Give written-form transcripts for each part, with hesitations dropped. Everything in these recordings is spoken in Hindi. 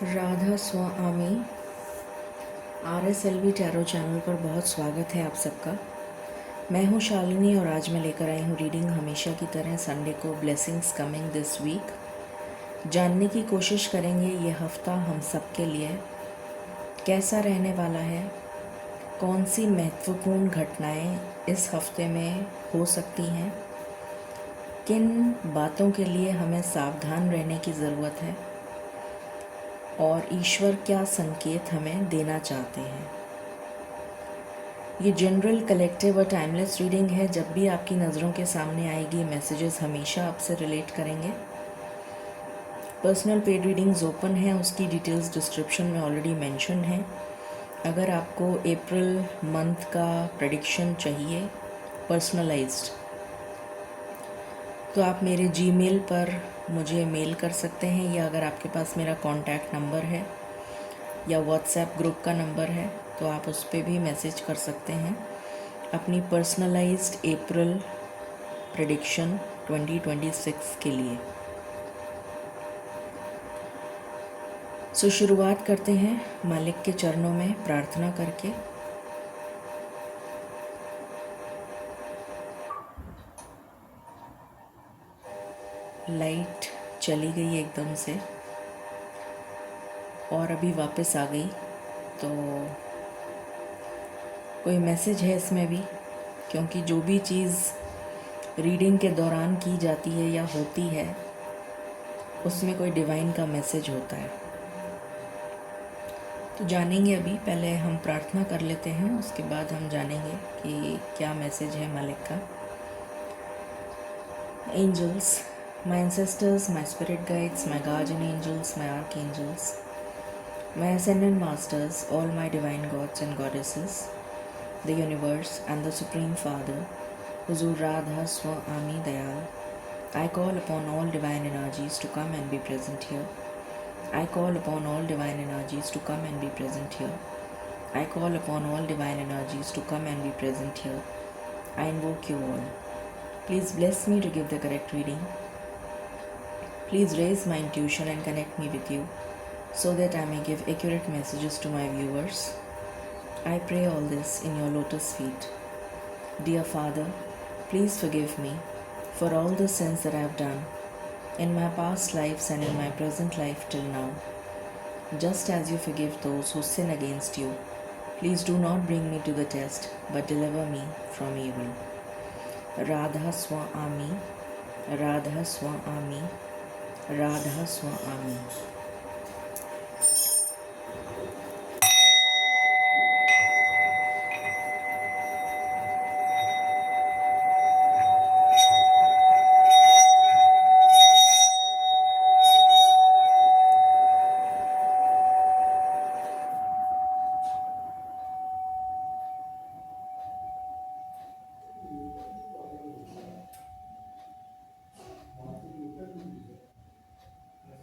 राधा स्वामी RSLV टैरो चैनल पर बहुत स्वागत है आप सबका। मैं हूँ शालिनी और आज मैं लेकर आई हूँ रीडिंग हमेशा की तरह संडे को ब्लेसिंग्स कमिंग दिस वीक। जानने की कोशिश करेंगे ये हफ्ता हम सब के लिए कैसा रहने वाला है, कौन सी महत्वपूर्ण घटनाएं इस हफ्ते में हो सकती हैं, किन बातों के लिए हमें सावधान रहने की ज़रूरत है और ईश्वर क्या संकेत हमें देना चाहते हैं। ये जनरल, कलेक्टिव और टाइमलेस रीडिंग है। जब भी आपकी नज़रों के सामने आएगी मैसेजेस हमेशा आपसे रिलेट करेंगे। पर्सनल पेड रीडिंग्स ओपन है, उसकी डिटेल्स डिस्क्रिप्शन में ऑलरेडी मेंशन है। अगर आपको अप्रैल मंथ का प्रेडिक्शन चाहिए पर्सनलाइज्ड, तो आप मेरे जीमेल पर मुझे मेल कर सकते हैं, या अगर आपके पास मेरा कॉन्टैक्ट नंबर है या व्हाट्सएप ग्रुप का नंबर है तो आप उस पर भी मैसेज कर सकते हैं अपनी पर्सनलाइज्ड अप्रैल प्रेडिक्शन 2026 के लिए। शुरुआत करते हैं मालिक के चरणों में प्रार्थना करके। लाइट चली गई एकदम से और अभी वापस आ गई, तो कोई मैसेज है इसमें भी, क्योंकि जो भी चीज़ रीडिंग के दौरान की जाती है या होती है उसमें कोई डिवाइन का मैसेज होता है। तो जानेंगे, अभी पहले हम प्रार्थना कर लेते हैं, उसके बाद हम जानेंगे कि क्या मैसेज है मालिक का। Angels, my ancestors, my spirit guides, my guardian angels, my archangels, my ascended masters, all my divine gods and goddesses, the universe and the Supreme Father, Huzur Radha Swami Dayal, I call upon all divine energies to come and be present here. I call upon all divine energies to come and be present here. I call upon all divine energies to come and be present here. I invoke you all. Please bless me to give the correct reading. Please raise my intuition and connect me with you, so that I may give accurate messages to my viewers. I pray all this in your lotus feet. Dear Father, please forgive me for all the sins that I have done in my past lives and in my present life till now. Just as you forgive those who sin against you, please do not bring me to the test, but deliver me from evil. Radha Swami, Radha Swami, Radha Swami.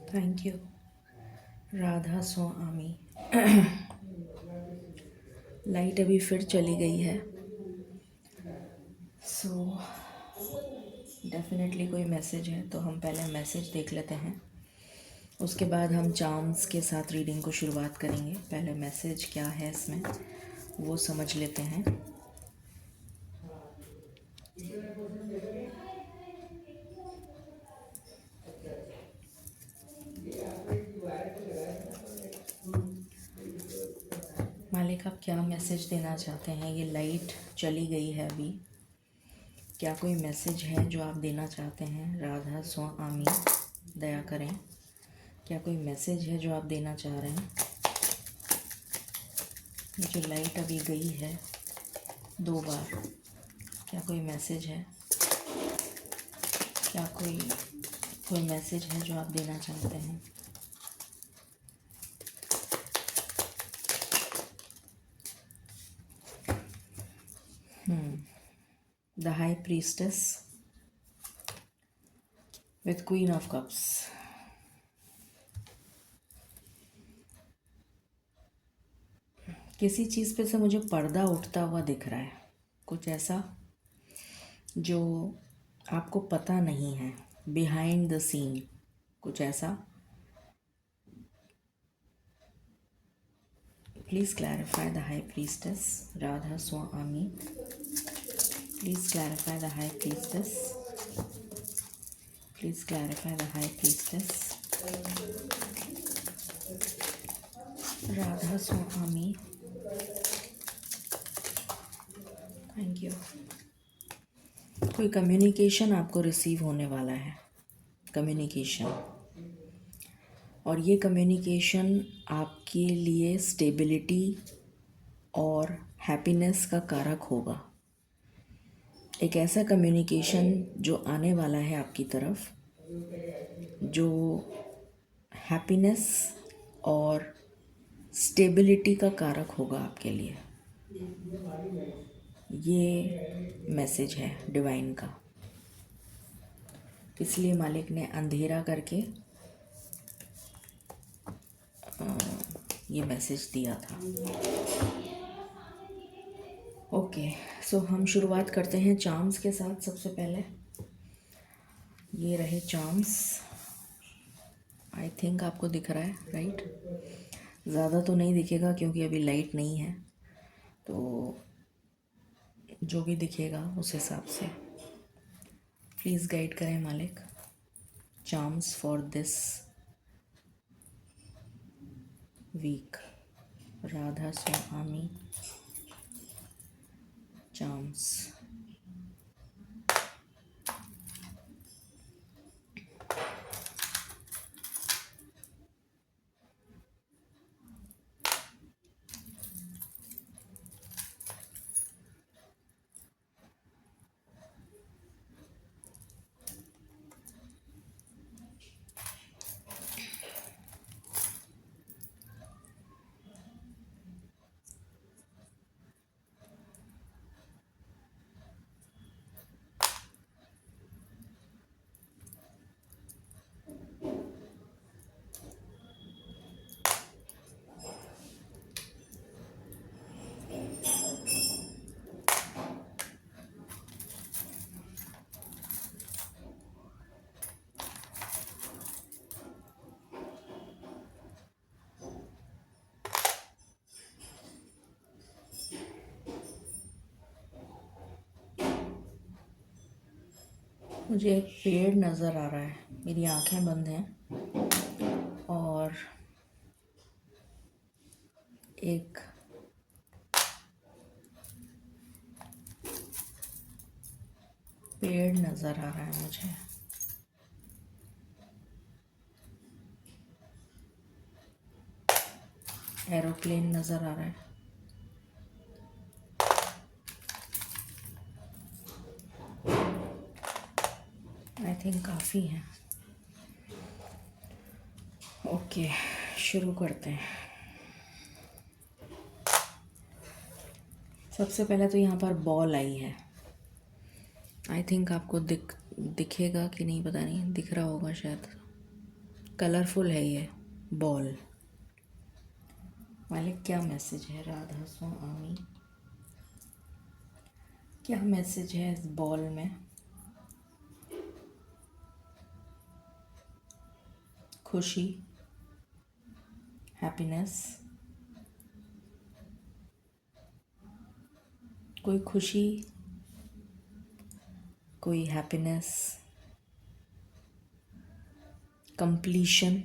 Thank you Radha Swami. Light अभी फिर चली गई है, सो डेफिनेटली कोई मैसेज है, तो हम पहले मैसेज देख लेते हैं, उसके बाद हम चार्म्स के साथ रीडिंग को शुरुआत करेंगे। पहले मैसेज क्या है इसमें वो समझ लेते हैं। मालिक आप क्या मैसेज देना चाहते हैं? ये लाइट चली गई है अभी, क्या कोई मैसेज है जो आप देना चाहते हैं? राधा स्वामी दया करें, क्या कोई मैसेज है जो आप देना चाह रहे हैं? ये जो लाइट अभी गई है 2 बार, क्या कोई मैसेज है? क्या कोई मैसेज है जो आप देना चाहते हैं? The High Priestess with Queen of Cups. किसी चीज़ पे से मुझे पर्दा उठता हुआ दिख रहा है, कुछ ऐसा जो आपको पता नहीं है, बिहाइंड द सीन कुछ ऐसा। Please clarify the High Priestess, Radha Swami. Please clarify the High Priestess. Please clarify the High Priestess, Radha Swami. Thank you. कोई कम्युनिकेशन आपको रिसीव होने वाला है, कम्युनिकेशन, और ये कम्युनिकेशन आपके लिए स्टेबिलिटी और हैप्पीनेस का कारक होगा। एक ऐसा कम्युनिकेशन जो आने वाला है आपकी तरफ, जो हैप्पीनेस और स्टेबिलिटी का कारक होगा आपके लिए। ये मैसेज है डिवाइन का, इसलिए मालिक ने अंधेरा करके ये मैसेज दिया था। ओके, सो हम शुरुआत करते हैं चार्म्स के साथ। सबसे पहले ये रहे चार्म्स। आई थिंक आपको दिख रहा है, राइट? ज़्यादा तो नहीं दिखेगा क्योंकि अभी लाइट नहीं है, तो जो भी दिखेगा उस हिसाब से प्लीज़ गाइड करें मालिक। Charms for this week, Radha Swami. Charms. मुझे एक पेड़ नज़र आ रहा है, मेरी आंखें बंद हैं और एक पेड़ नज़र आ रहा है मुझे। एरोप्लेन नज़र आ रहा है। आई थिंक काफ़ी है। ओके, शुरू करते हैं। सबसे पहले तो यहाँ पर बॉल आई है। आई थिंक आपको दिखेगा कि नहीं पता नहीं, दिख रहा होगा शायद। कलरफुल है ये बॉल। मालिक क्या मैसेज है? राधा स्वामी, क्या मैसेज है इस बॉल में? खुशी, हैप्पीनेस, कोई खुशी, कोई हैप्पीनेस, कंप्लीशन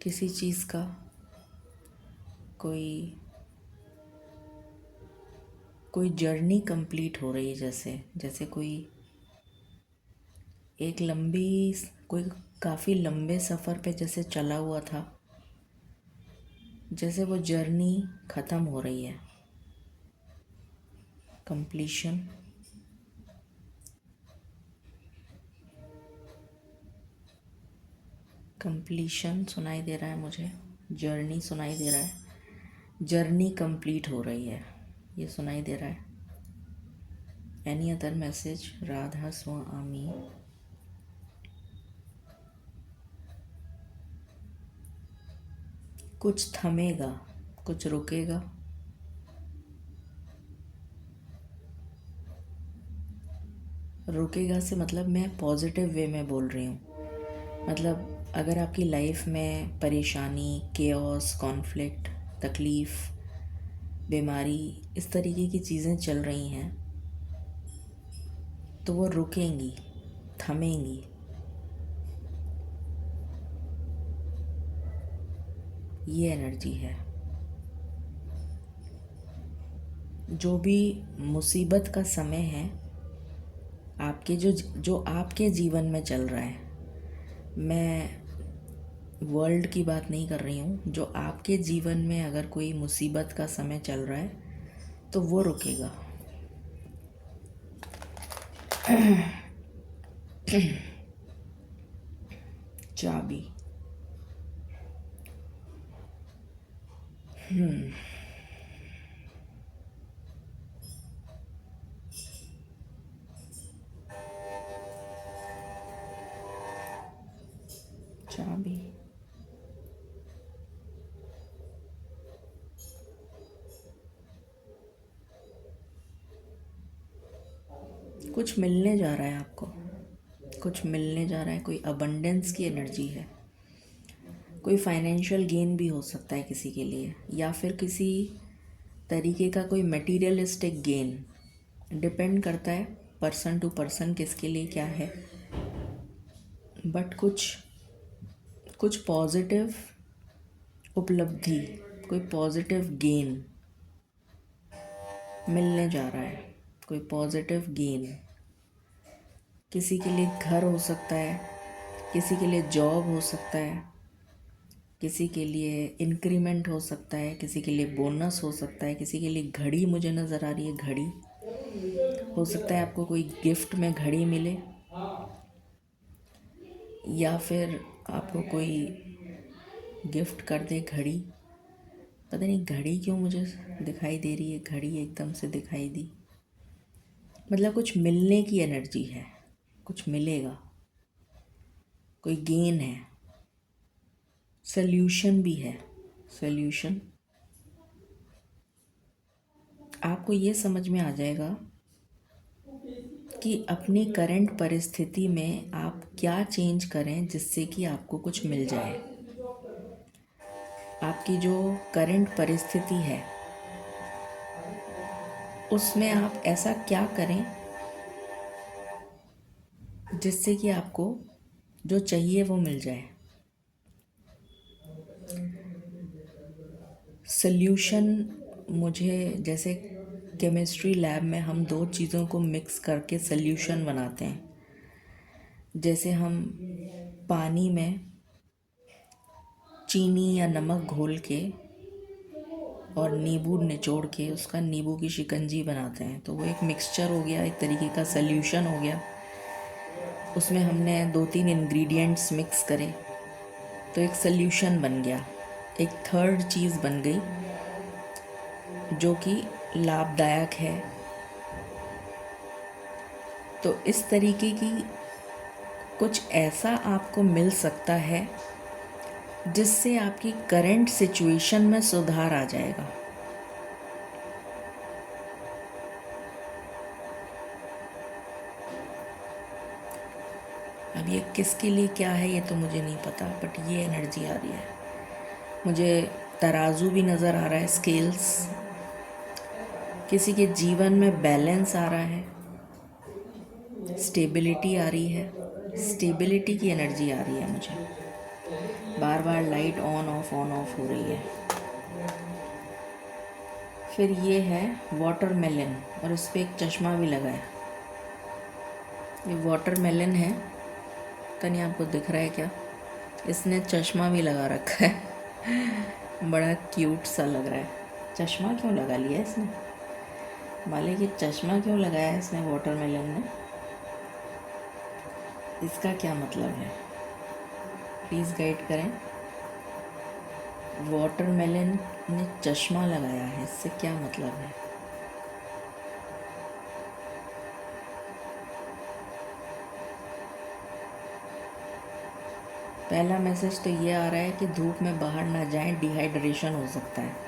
किसी चीज़ का, कोई जर्नी कंप्लीट हो रही है, जैसे कोई काफ़ी लंबे सफ़र पे जैसे चला हुआ था, जैसे वो जर्नी ख़त्म हो रही है। कंप्लीशन, कंप्लीशन सुनाई दे रहा है मुझे, जर्नी सुनाई दे रहा है, जर्नी कंप्लीट हो रही है ये सुनाई दे रहा है। Any other message? Radha Soami. कुछ थमेगा, कुछ रुकेगा, रुकेगा से मतलब मैं पॉजिटिव वे में बोल रही हूँ। मतलब अगर आपकी लाइफ में परेशानी, केओस, कॉन्फ्लिक्ट तकलीफ़, बीमारी, इस तरीके की चीज़ें चल रही हैं, तो वो रुकेंगी, थमेंगी। ये एनर्जी है। जो भी मुसीबत का समय है आपके, जो आपके जीवन में चल रहा है, मैं वर्ल्ड की बात नहीं कर रही हूँ, जो आपके जीवन में अगर कोई मुसीबत का समय चल रहा है तो वो रुकेगा। चाबी। चाबी। कुछ मिलने जा रहा है आपको, कुछ मिलने जा रहा है। कोई अबंडेंस की एनर्जी है। कोई फाइनेंशियल गेन भी हो सकता है किसी के लिए, या फिर किसी तरीके का कोई मटेरियलिस्टिक गेन। डिपेंड करता है पर्सन टू पर्सन किसके लिए क्या है, बट कुछ पॉजिटिव उपलब्धि, कोई पॉजिटिव गेन मिलने जा रहा है। कोई पॉजिटिव गेन किसी के लिए घर हो सकता है, किसी के लिए जॉब हो सकता है, किसी के लिए इंक्रीमेंट हो सकता है, किसी के लिए बोनस हो सकता है, किसी के लिए घड़ी मुझे नज़र आ रही है। घड़ी हो सकता है, आपको कोई गिफ्ट में घड़ी मिले, या फिर आपको कोई गिफ्ट कर दे घड़ी। पता नहीं घड़ी क्यों मुझे दिखाई दे रही है, घड़ी एकदम से दिखाई दी। मतलब कुछ मिलने की एनर्जी है, कुछ मिलेगा, कोई गेन है, सल्यूशन भी है। सल्यूशन आपको ये समझ में आ जाएगा कि अपनी करंट परिस्थिति में आप क्या चेंज करें जिससे कि आपको कुछ मिल जाए। आपकी जो करंट परिस्थिति है उसमें आप ऐसा क्या करें जिससे कि आपको जो चाहिए वो मिल जाए। सल्यूशन मुझे, जैसे केमिस्ट्री लैब में हम दो चीज़ों को मिक्स करके सल्यूशन बनाते हैं। जैसे हम पानी में चीनी या नमक घोल के और नींबू निचोड़ के उसका नींबू की शिकंजी बनाते हैं, तो वो एक मिक्सचर हो गया, एक तरीके का सल्यूशन हो गया। उसमें हमने 2-3 इंग्रेडिएंट्स मिक्स करे तो एक सल्यूशन बन गया, एक थर्ड चीज़ बन गई जो कि लाभदायक है। तो इस तरीके की कुछ ऐसा आपको मिल सकता है जिससे आपकी करंट सिचुएशन में सुधार आ जाएगा। अब ये किसके लिए क्या है ये तो मुझे नहीं पता, बट ये एनर्जी आ रही है मुझे। तराजू भी नज़र आ रहा है, स्केल्स। किसी के जीवन में बैलेंस आ रहा है, स्टेबिलिटी आ रही है, स्टेबिलिटी की एनर्जी आ रही है मुझे। बार बार लाइट ऑन ऑफ हो रही है। फिर ये है वाटरमेलन, और इस पर एक चश्मा भी लगा है। ये वाटरमेलन है, पता नहीं आपको दिख रहा है क्या। इसने चश्मा भी लगा रखा है। बड़ा क्यूट सा लग रहा है। चश्मा क्यों लगा लिया इसने, मालिक ये चश्मा क्यों लगाया है इसने वाटरमेलन ने, इसका क्या मतलब है, प्लीज़ गाइड करें। वाटरमेलन ने चश्मा लगाया है, इससे क्या मतलब है। पहला मैसेज तो ये आ रहा है कि धूप में बाहर ना जाएं, डिहाइड्रेशन हो सकता है।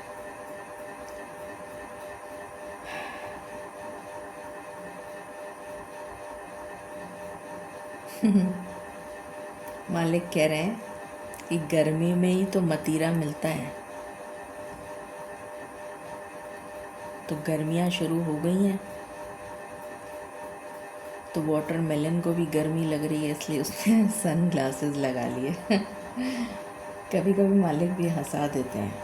मालिक कह रहे हैं कि गर्मी में ही तो मतीरा मिलता है, तो गर्मियाँ शुरू हो गई हैं, तो वाटरमेलन को भी गर्मी लग रही है, इसलिए उसने सन ग्लासेस लगा लिए। कभी कभी मालिक भी हंसा देते हैं।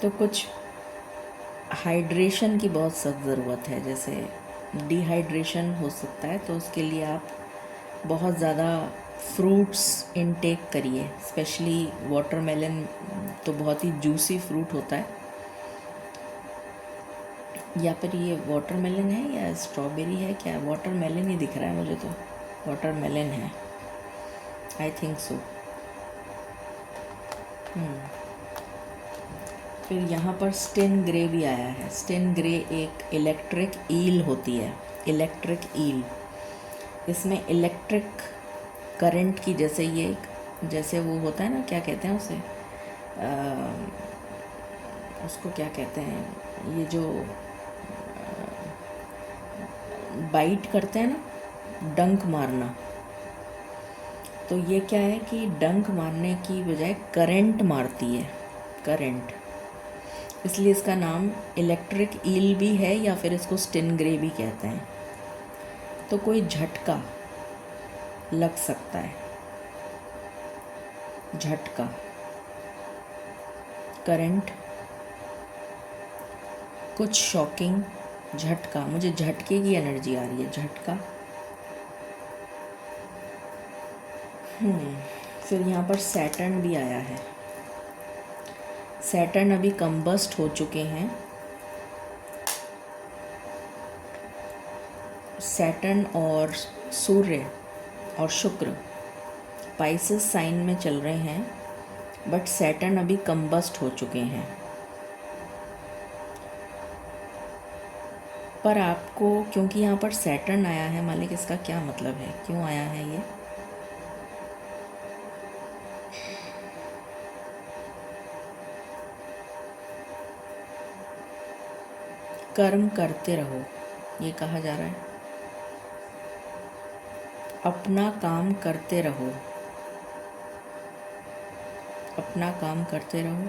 तो कुछ हाइड्रेशन की बहुत सख्त ज़रूरत है, जैसे डिहाइड्रेशन हो सकता है, तो उसके लिए आप बहुत ज़्यादा फ्रूट्स इनटेक करिए, स्पेशली वाटरमेलन तो बहुत ही जूसी फ्रूट होता है। या फिर ये वाटरमेलन है या स्ट्रॉबेरी है, क्या वाटरमेलन ही दिख रहा है मुझे, तो वाटरमेलन है, आई थिंक सो। फिर यहाँ पर स्टेन ग्रे भी आया है। स्टेन ग्रे एक इलेक्ट्रिक ईल होती है, इलेक्ट्रिक ईल। इसमें इलेक्ट्रिक करंट की जैसे ये जैसे वो होता है ना, क्या कहते हैं उसे, उसको क्या कहते हैं, ये जो बाइट करते हैं ना, डंक मारना, तो ये क्या है कि डंक मारने की बजाय करंट मारती है, करंट, इसलिए इसका नाम इलेक्ट्रिक ईल भी है, या फिर इसको स्टेन ग्रे भी कहते हैं। तो कोई झटका लग सकता है, झटका, करंट, कुछ शॉकिंग, झटका, मुझे झटके की एनर्जी आ रही है, झटका। फिर यहाँ पर सैटर्न भी आया है। सैटर्न अभी कंबस्ट हो चुके हैं। सैटर्न और सूर्य और शुक्र पाइसेस साइन में चल रहे हैं, बट सैटर्न अभी कंबस्ट हो चुके हैं। पर आपको, क्योंकि यहाँ पर सैटर्न आया है मालिक, इसका क्या मतलब है, क्यों आया है ये? कर्म करते रहो, ये कहा जा रहा है। अपना काम करते रहो, अपना काम करते रहो।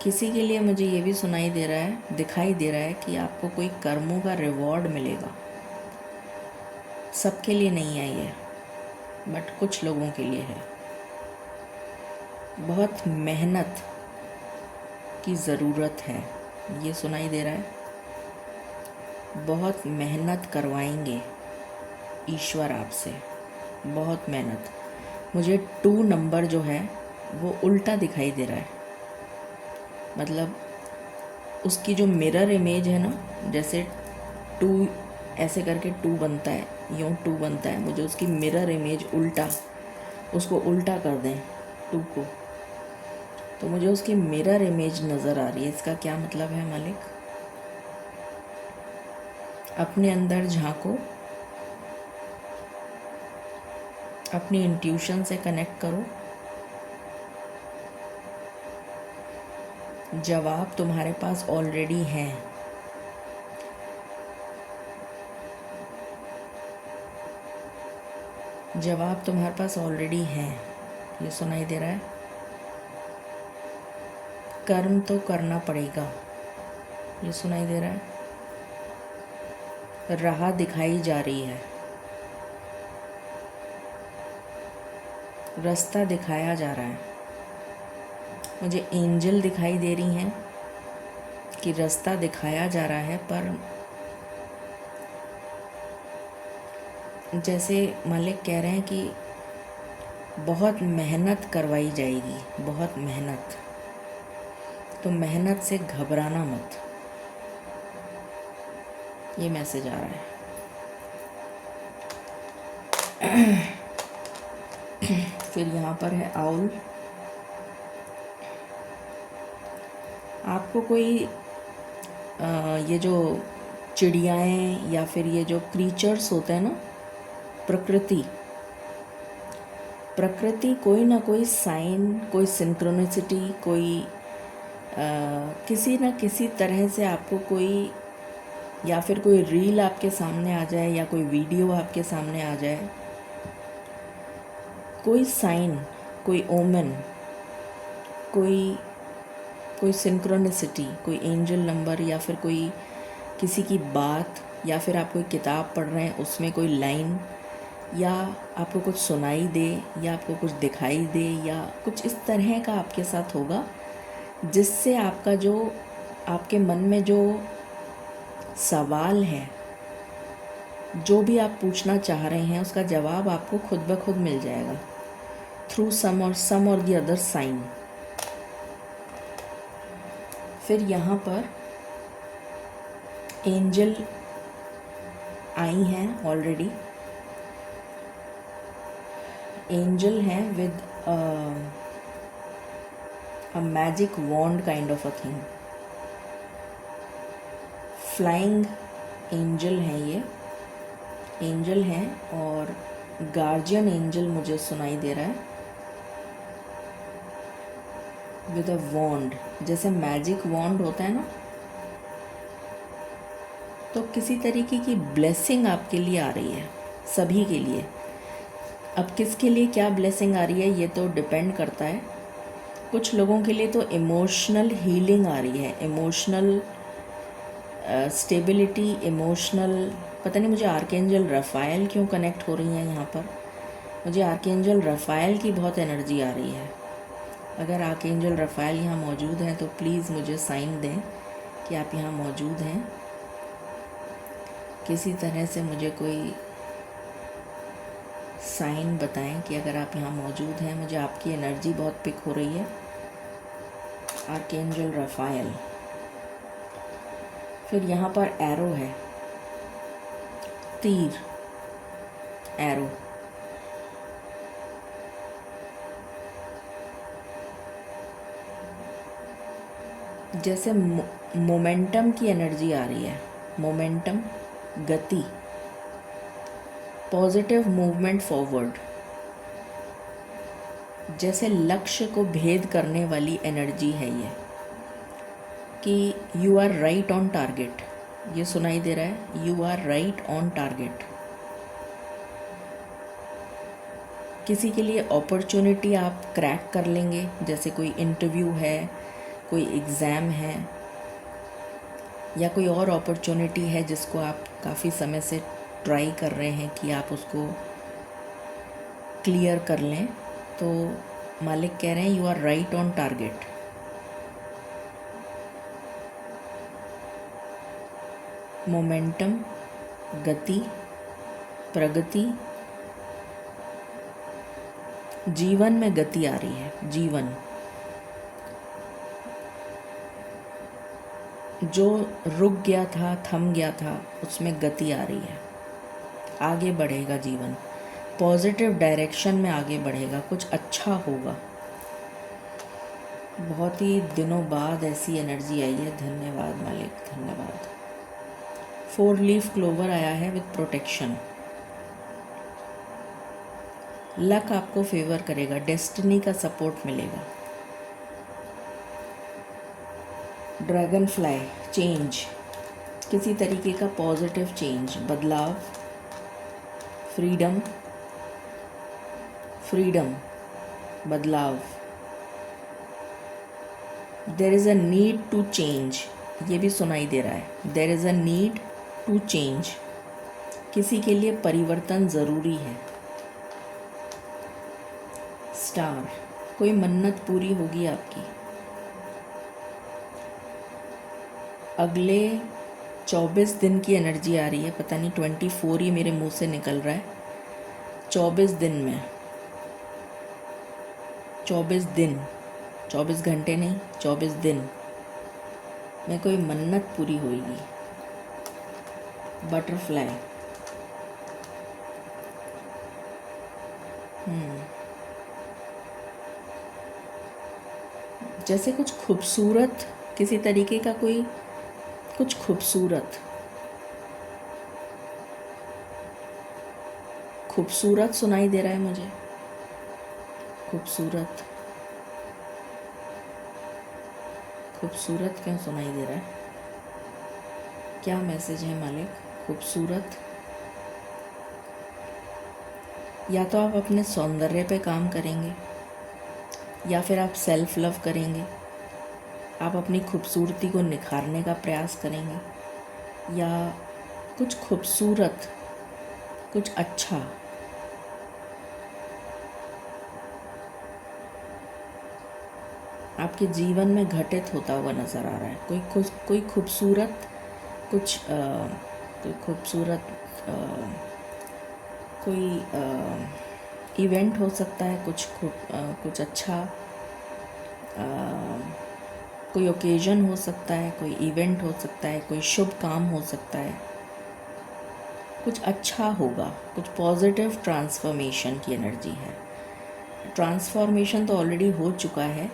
किसी के लिए मुझे ये भी सुनाई दे रहा है, दिखाई दे रहा है कि आपको कोई कर्मों का रिवॉर्ड मिलेगा। सबके लिए नहीं है ये, बट कुछ लोगों के लिए है। बहुत मेहनत की ज़रूरत है, ये सुनाई दे रहा है। बहुत मेहनत करवाएंगे ईश्वर आपसे, बहुत मेहनत। मुझे 2 नंबर जो है वो उल्टा दिखाई दे रहा है, मतलब उसकी जो मिरर इमेज है ना, जैसे 2 ऐसे करके 2 बनता है, यूँ 2 बनता है, मुझे उसकी मिरर इमेज उल्टा, उसको उल्टा कर दें 2 को, तो मुझे उसकी मिरर इमेज नज़र आ रही है। इसका क्या मतलब है मालिक? अपने अंदर झांको, अपनी इंट्यूशन से कनेक्ट करो। जवाब तुम्हारे पास ऑलरेडी हैं। जवाब तुम्हारे पास ऑलरेडी हैं, ये सुनाई दे रहा है। कर्म तो करना पड़ेगा, ये सुनाई दे रहा है। राह दिखाई जा रही है, रास्ता दिखाया जा रहा है। मुझे एंजल दिखाई दे रही हैं कि रास्ता दिखाया जा रहा है, पर जैसे मालिक कह रहे हैं कि बहुत मेहनत करवाई जाएगी, बहुत मेहनत। तो मेहनत से घबराना मत, ये मैसेज आ रहा है। फिर यहाँ पर है आउल। आपको कोई ये जो चिड़ियाएँ या फिर ये जो क्रीचर्स होते हैं ना, प्रकृति कोई ना कोई साइन, कोई सिंक्रोनिसिटी, कोई किसी न किसी तरह से आपको कोई, या फिर कोई रील आपके सामने आ जाए या कोई वीडियो आपके सामने आ जाए, कोई साइन कोई ओमन, कोई कोई सिंक्रोनिसिटी, कोई एंजल नंबर, या फिर कोई किसी की बात, या फिर आप कोई किताब पढ़ रहे हैं उसमें कोई लाइन, या आपको कुछ सुनाई दे, या आपको कुछ दिखाई दे, या कुछ इस तरह का आपके साथ होगा जिससे आपका जो आपके मन में जो सवाल है, जो भी आप पूछना चाह रहे हैं, उसका जवाब आपको खुद ब खुद मिल जाएगा थ्रू सम और द अदर साइन। फिर यहाँ पर एंजल आई हैं ऑलरेडी। एंजल हैं with a magic wand kind of a thing. Flying angel हैं ये, एंजल हैं, और गार्जियन एंजल मुझे सुनाई दे रहा है विद अ वॉन्ड। जैसे मैजिक वॉन्ड होता है ना, तो किसी तरीके की ब्लेसिंग आपके लिए आ रही है, सभी के लिए। अब किसके लिए क्या ब्लेसिंग आ रही है ये तो डिपेंड करता है। कुछ लोगों के लिए तो इमोशनल हीलिंग आ रही है, इमोशनल स्टेबिलिटी, इमोशनल, पता नहीं मुझे आर्कएंजल रफ़ाएल क्यों कनेक्ट हो रही हैं यहाँ पर। मुझे आर्कएंजल रफ़ाएल की बहुत एनर्जी आ रही है। अगर आर्कएंजल रफ़ाएल यहाँ मौजूद हैं तो प्लीज़ मुझे साइन दें कि आप यहाँ मौजूद हैं। किसी तरह से मुझे कोई साइन बताएं कि अगर आप यहाँ मौजूद हैं। मुझे आपकी एनर्जी बहुत पिक हो रही है, आर्कएंजल रफ़ाएल। फिर यहाँ पर एरो है, तीर, एरो। जैसे मोमेंटम की एनर्जी आ रही है, मोमेंटम, गति, पॉजिटिव मूवमेंट फॉरवर्ड। जैसे लक्ष्य को भेद करने वाली एनर्जी है ये, कि you are right on target. ये सुनाई दे रहा है, you are right on target. किसी के लिए अपॉर्चुनिटी आप क्रैक कर लेंगे, जैसे कोई इंटरव्यू है, कोई एग्ज़ाम है, या कोई और अपॉर्चुनिटी है जिसको आप काफ़ी समय से ट्राई कर रहे हैं कि आप उसको क्लियर कर लें। तो मालिक कह रहे हैं you are right on target. Momentum, गति, प्रगति, जीवन में गति आ रही है। जीवन जो रुक गया था, थम गया था, उसमें गति आ रही है। आगे बढ़ेगा जीवन, पॉजिटिव डायरेक्शन में आगे बढ़ेगा, कुछ अच्छा होगा। बहुत ही दिनों बाद ऐसी एनर्जी आई है। धन्यवाद मालिक, धन्यवाद। 4 लीफ क्लोवर आया है विद प्रोटेक्शन। लक आपको फेवर करेगा, डेस्टिनी का सपोर्ट मिलेगा। ड्रैगन फ्लाई, चेंज, किसी तरीके का पॉजिटिव चेंज, बदलाव, फ्रीडम, फ्रीडम, बदलाव। There is a need to change, ये भी सुनाई दे रहा है। There is a need to change, किसी के लिए परिवर्तन ज़रूरी है। स्टार, कोई मन्नत पूरी होगी आपकी। अगले 24 दिन की एनर्जी आ रही है, पता नहीं 24 ही मेरे मुंह से निकल रहा है। 24 दिन में, 24 दिन, 24 घंटे नहीं, 24 दिन में कोई मन्नत पूरी होगी। बटरफ्लाई, जैसे कुछ खूबसूरत, किसी तरीके का कोई कुछ खूबसूरत, खूबसूरत सुनाई दे रहा है मुझे। खूबसूरत, खूबसूरत क्यों सुनाई दे रहा है? क्या मैसेज है मालिक? खूबसूरत, या तो आप अपने सौंदर्य पे काम करेंगे, या फिर आप सेल्फ लव करेंगे, आप अपनी खूबसूरती को निखारने का प्रयास करेंगे, या कुछ खूबसूरत, कुछ अच्छा आपके जीवन में घटित होता हुआ नज़र आ रहा है। कोई खूबसूरत कुछ कोई खूबसूरत कोई इवेंट हो सकता है, कुछ अच्छा कोई ओकेजन हो सकता है, कोई इवेंट हो सकता है, कोई शुभ काम हो सकता है, कुछ अच्छा होगा, कुछ पॉजिटिव ट्रांसफॉर्मेशन की एनर्जी है। ट्रांसफॉर्मेशन तो ऑलरेडी हो चुका है,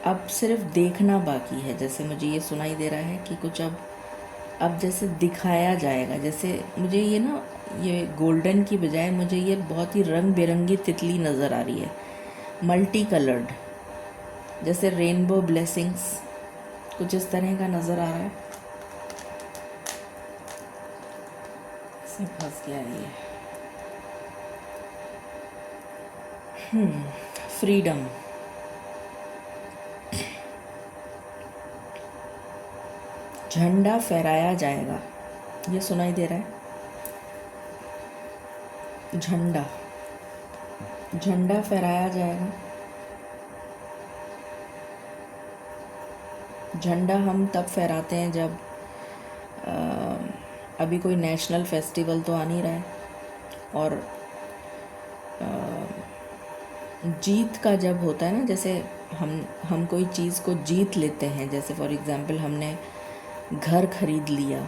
अब सिर्फ देखना बाकी है। जैसे मुझे ये सुनाई दे रहा है कि कुछ अब जैसे दिखाया जाएगा। जैसे मुझे ये गोल्डन की बजाय मुझे ये बहुत ही रंग बिरंगी तितली नज़र आ रही है, मल्टी कलर्ड, जैसे रेनबो ब्लेसिंग्स, कुछ इस तरह का नज़र आ रहा है। इसमें फंस गया ये। फ्रीडम, झंडा फहराया जाएगा, ये सुनाई दे रहा है। झंडा फहराया जाएगा। झंडा हम तब फहराते हैं जब अभी कोई नेशनल फेस्टिवल तो आ नहीं रहा है, और जीत का जब होता है ना, जैसे हम कोई चीज़ को जीत लेते हैं, जैसे फॉर एग्ज़ाम्पल हमने घर खरीद लिया,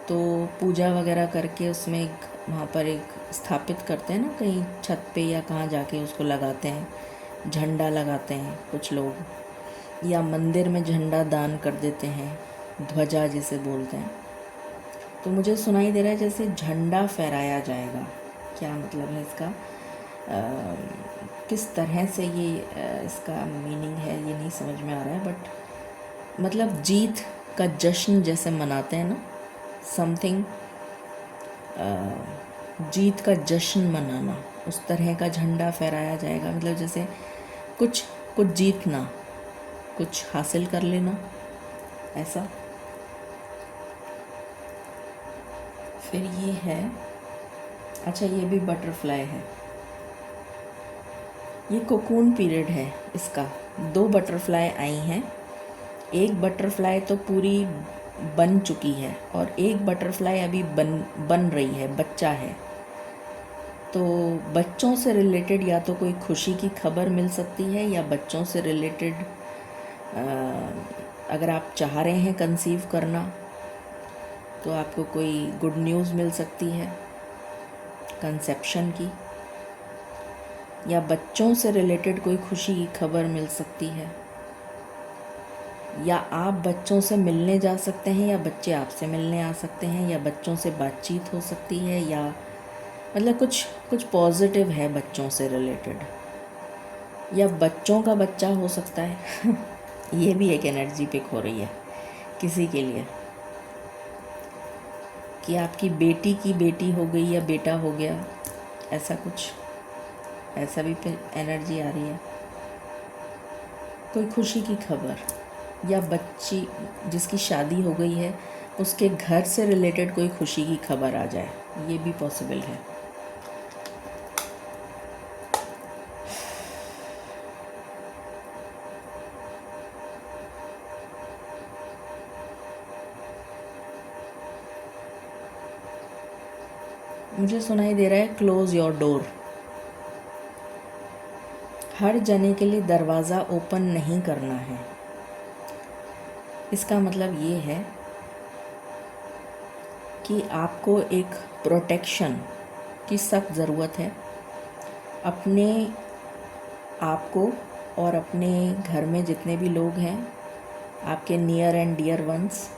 तो पूजा वगैरह करके उसमें वहाँ पर एक स्थापित करते हैं ना, कहीं छत पे या कहाँ जाके उसको लगाते हैं, झंडा लगाते हैं कुछ लोग, या मंदिर में झंडा दान कर देते हैं, ध्वजा जिसे बोलते हैं। तो मुझे सुनाई दे रहा है जैसे झंडा फहराया जाएगा। क्या मतलब है इसका, किस तरह से ये इसका मीनिंग है ये नहीं समझ में आ रहा है, बट मतलब जीत का जश्न जैसे मनाते हैं ना, समथिंग, जीत का जश्न मनाना, उस तरह का झंडा फहराया जाएगा। मतलब जैसे कुछ जीतना, कुछ हासिल कर लेना, ऐसा। फिर ये है, अच्छा ये भी बटरफ्लाई है, ये कोकून पीरियड है इसका। 2 बटरफ्लाई आई हैं, एक बटरफ्लाई तो पूरी बन चुकी है और एक बटरफ्लाई अभी बन रही है, बच्चा है। तो बच्चों से रिलेटेड या तो कोई खुशी की खबर मिल सकती है, या बच्चों से रिलेटेड अगर आप चाह रहे हैं कंसीव करना तो आपको कोई गुड न्यूज़ मिल सकती है कंसेप्शन की, या बच्चों से रिलेटेड कोई खुशी की खबर मिल सकती है, या आप बच्चों से मिलने जा सकते हैं, या बच्चे आपसे मिलने आ सकते हैं, या बच्चों से बातचीत हो सकती है, या मतलब कुछ पॉजिटिव है बच्चों से रिलेटेड, या बच्चों का बच्चा हो सकता है। ये भी एक एनर्जी पिक हो रही है किसी के लिए, कि आपकी बेटी की बेटी हो गई या बेटा हो गया, ऐसा कुछ, ऐसा भी एनर्जी आ रही है। कोई खुशी की खबर, या बच्ची जिसकी शादी हो गई है उसके घर से रिलेटेड कोई खुशी की खबर आ जाए, ये भी पॉसिबल है। मुझे सुनाई दे रहा है क्लोज योर डोर। हर जने के लिए दरवाज़ा ओपन नहीं करना है। इसका मतलब ये है कि आपको एक प्रोटेक्शन की सख्त ज़रूरत है अपने आप को, और अपने घर में जितने भी लोग हैं, आपके नियर एंड डियर वंस,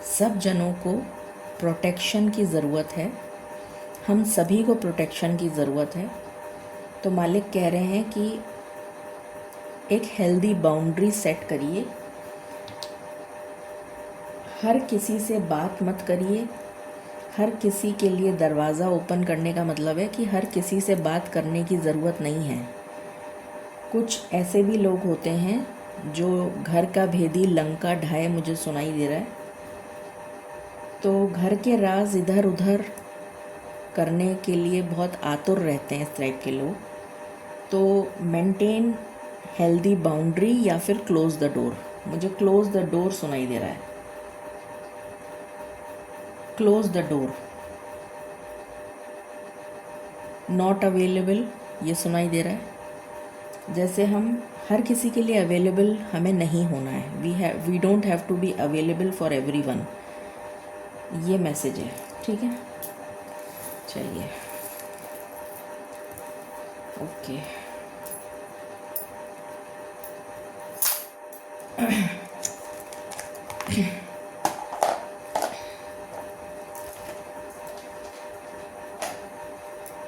सब जनों को प्रोटेक्शन की ज़रूरत है। हम सभी को प्रोटेक्शन की ज़रूरत है। तो मालिक कह रहे हैं कि एक हेल्दी बाउंड्री सेट करिए, हर किसी से बात मत करिए हर किसी के लिए दरवाज़ा ओपन करने का मतलब है कि हर किसी से बात करने की ज़रूरत नहीं है। कुछ ऐसे भी लोग होते हैं जो घर का भेदी लंका ढाए, मुझे सुनाई दे रहा है, तो घर के राज इधर उधर करने के लिए बहुत आतुर रहते हैं इस टाइप के लोग। तो मेंटेन हेल्दी बाउंड्री या फिर क्लोज द डोर। मुझे क्लोज द डोर सुनाई दे रहा है, close the door. Not available ये सुनाई दे रहा है। जैसे हम हर किसी के लिए अवेलेबल हमें नहीं होना है। We don't have to be available for everyone, ये मैसेज है। ठीक है, चलिए, ओके।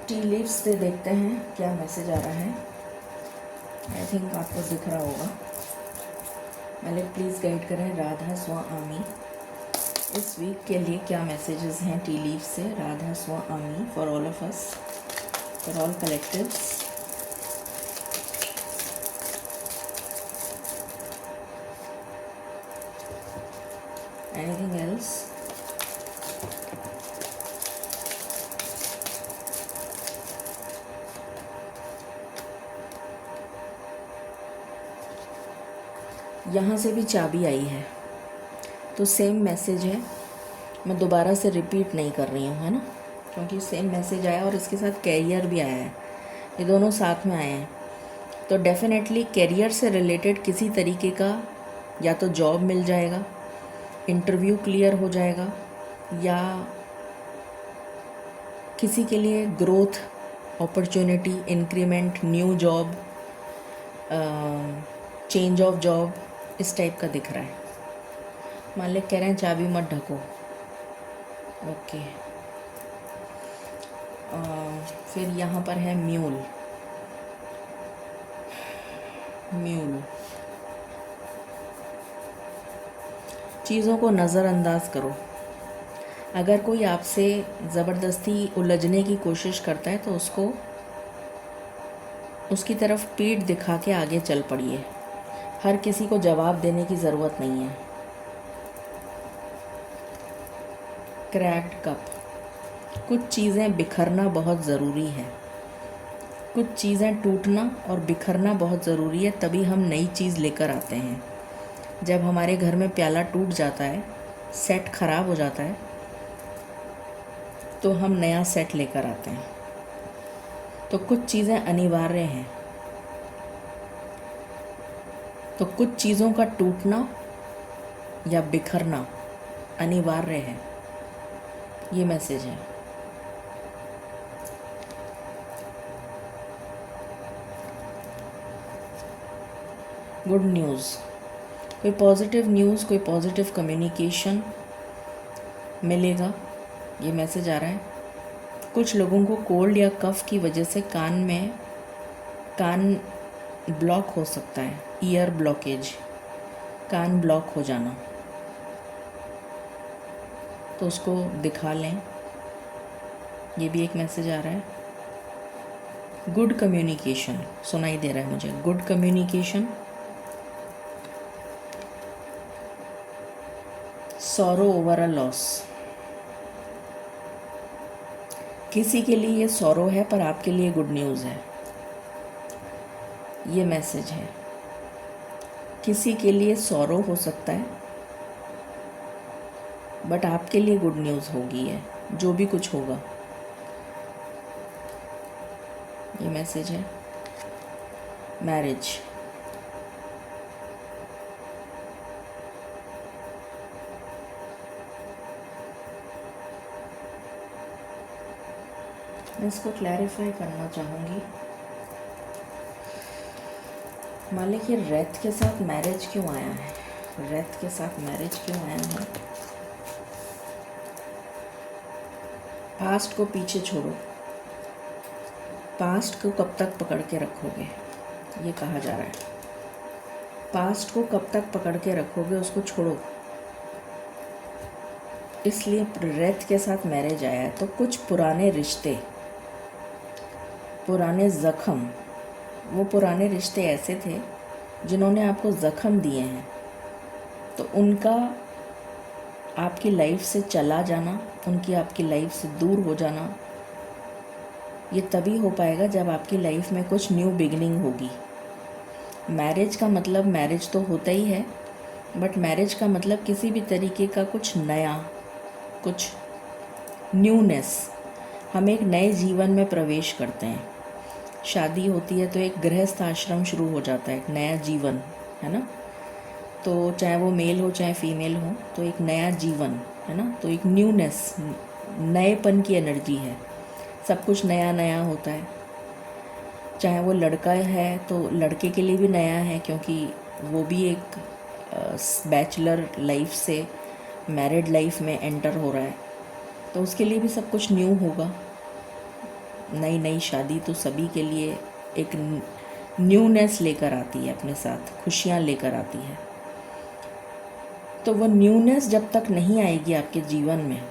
टी लीव्स से देखते हैं क्या मैसेज आ रहा है। आई थिंक आपको दिख रहा होगा। मालिक प्लीज़ गाइड करें राधा स्वामी इस वीक के लिए क्या मैसेजेस हैं टी लीव्स से। राधा स्वामी for all of us, for all collectives. Anything else? यहाँ से भी चाबी आई है, तो सेम मैसेज है। मैं दोबारा से रिपीट नहीं कर रही हूँ, है ना, क्योंकि सेम मैसेज आया और इसके साथ कैरियर भी आया है, ये दोनों साथ में आए हैं। तो डेफिनेटली कैरियर से रिलेटेड किसी तरीके का या तो जॉब मिल जाएगा, इंटरव्यू क्लियर हो जाएगा, या किसी के लिए growth opportunity, increment, new job, change of job, इस टाइप का दिख रहा है। मालिक कह रहे हैं चाबी मत ढको। ओके। फिर यहाँ पर है म्यूल। म्यूल, चीज़ों को नज़रअंदाज करो। अगर कोई आपसे ज़बरदस्ती उलझने की कोशिश करता है तो उसकी तरफ पीठ दिखा के आगे चल पड़िए। हर किसी को जवाब देने की ज़रूरत नहीं है। क्रैक्ड कप, कुछ चीज़ें बिखरना बहुत ज़रूरी है। कुछ चीज़ें टूटना और बिखरना बहुत ज़रूरी है, तभी हम नई चीज़ लेकर आते हैं। जब हमारे घर में प्याला टूट जाता है, सेट ख़राब हो जाता है, तो हम नया सेट लेकर आते हैं। तो कुछ चीज़ें अनिवार्य हैं। तो कुछ चीज़ों का टूटना या बिखरना अनिवार्य है, ये मैसेज है। गुड न्यूज़, कोई पॉजिटिव न्यूज़, कोई पॉजिटिव कम्युनिकेशन मिलेगा, ये मैसेज आ रहा है। कुछ लोगों को कोल्ड या कफ की वजह से कान ब्लॉक हो सकता है, ईयर ब्लॉकेज, कान ब्लॉक हो जाना, तो उसको दिखा लें, ये भी एक मैसेज आ रहा है। गुड कम्युनिकेशन सुनाई दे रहा है मुझे, good communication. Sorrow over a loss, किसी के लिए ये सॉरो है पर आपके लिए गुड न्यूज़ है, ये मैसेज है। किसी के लिए सॉरो हो सकता है बट आपके लिए गुड न्यूज़ होगी, है जो भी कुछ होगा, ये मैसेज है। मैरिज, मैं इसको क्लैरिफाई करना चाहूँगी। मालिक ये रेत के साथ मैरिज क्यों आया है? रेत के साथ मैरिज क्यों आया है? पास्ट को पीछे छोड़ो। पास्ट को कब तक पकड़ के रखोगे, ये कहा जा रहा है। पास्ट को कब तक पकड़ के रखोगे, उसको छोड़ो। इसलिए रेत के साथ मैरिज आया है। तो कुछ पुराने रिश्ते, पुराने ज़ख्म, वो पुराने रिश्ते ऐसे थे जिन्होंने आपको ज़ख्म दिए हैं, तो उनका आपकी लाइफ से चला जाना, उनकी आपकी लाइफ से दूर हो जाना, ये तभी हो पाएगा जब आपकी लाइफ में कुछ न्यू बिगिनिंग होगी। मैरिज का मतलब मैरिज तो होता ही है, बट मैरिज का मतलब किसी भी तरीके का कुछ नया, कुछ न्यूनेस। हम एक नए जीवन में प्रवेश करते हैं। शादी होती है तो एक गृहस्थ आश्रम शुरू हो जाता है, एक नया जीवन, है ना। तो चाहे वो मेल हो चाहे फीमेल हो, तो एक नया जीवन, है ना। तो एक न्यूनेस, नएपन की एनर्जी है, सब कुछ नया नया होता है। चाहे वो लड़का है तो लड़के के लिए भी नया है, क्योंकि वो भी एक बैचलर लाइफ से मैरिड लाइफ में एंटर हो रहा है, तो उसके लिए भी सब कुछ न्यू होगा। नई नई शादी तो सभी के लिए एक न्यूनेस लेकर आती है, अपने साथ खुशियाँ लेकर आती है। तो वो न्यूनेस जब तक नहीं आएगी आपके जीवन में,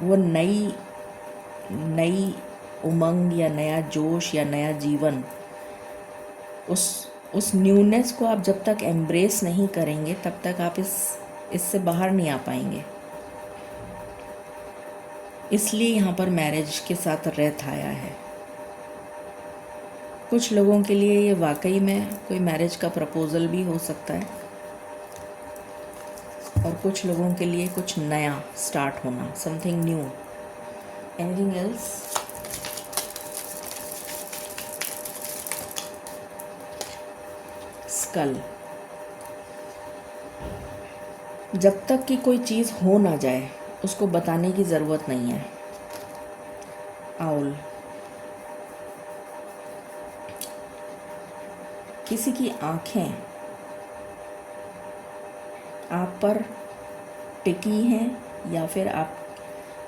वो नई उमंग या नया जोश या नया जीवन, उस न्यूनेस को आप जब तक एम्ब्रेस नहीं करेंगे तब तक आप इससे बाहर नहीं आ पाएंगे। इसलिए यहाँ पर मैरिज के साथ रेत आया है। कुछ लोगों के लिए ये वाकई में कोई मैरिज का प्रपोज़ल भी हो सकता है, और कुछ लोगों के लिए कुछ नया स्टार्ट होना, something new. Anything else? Skull. जब तक कि कोई चीज़ हो ना जाए उसको बताने की ज़रूरत नहीं है। आउल। किसी की आँखें आप पर टिकी हैं, या फिर आप,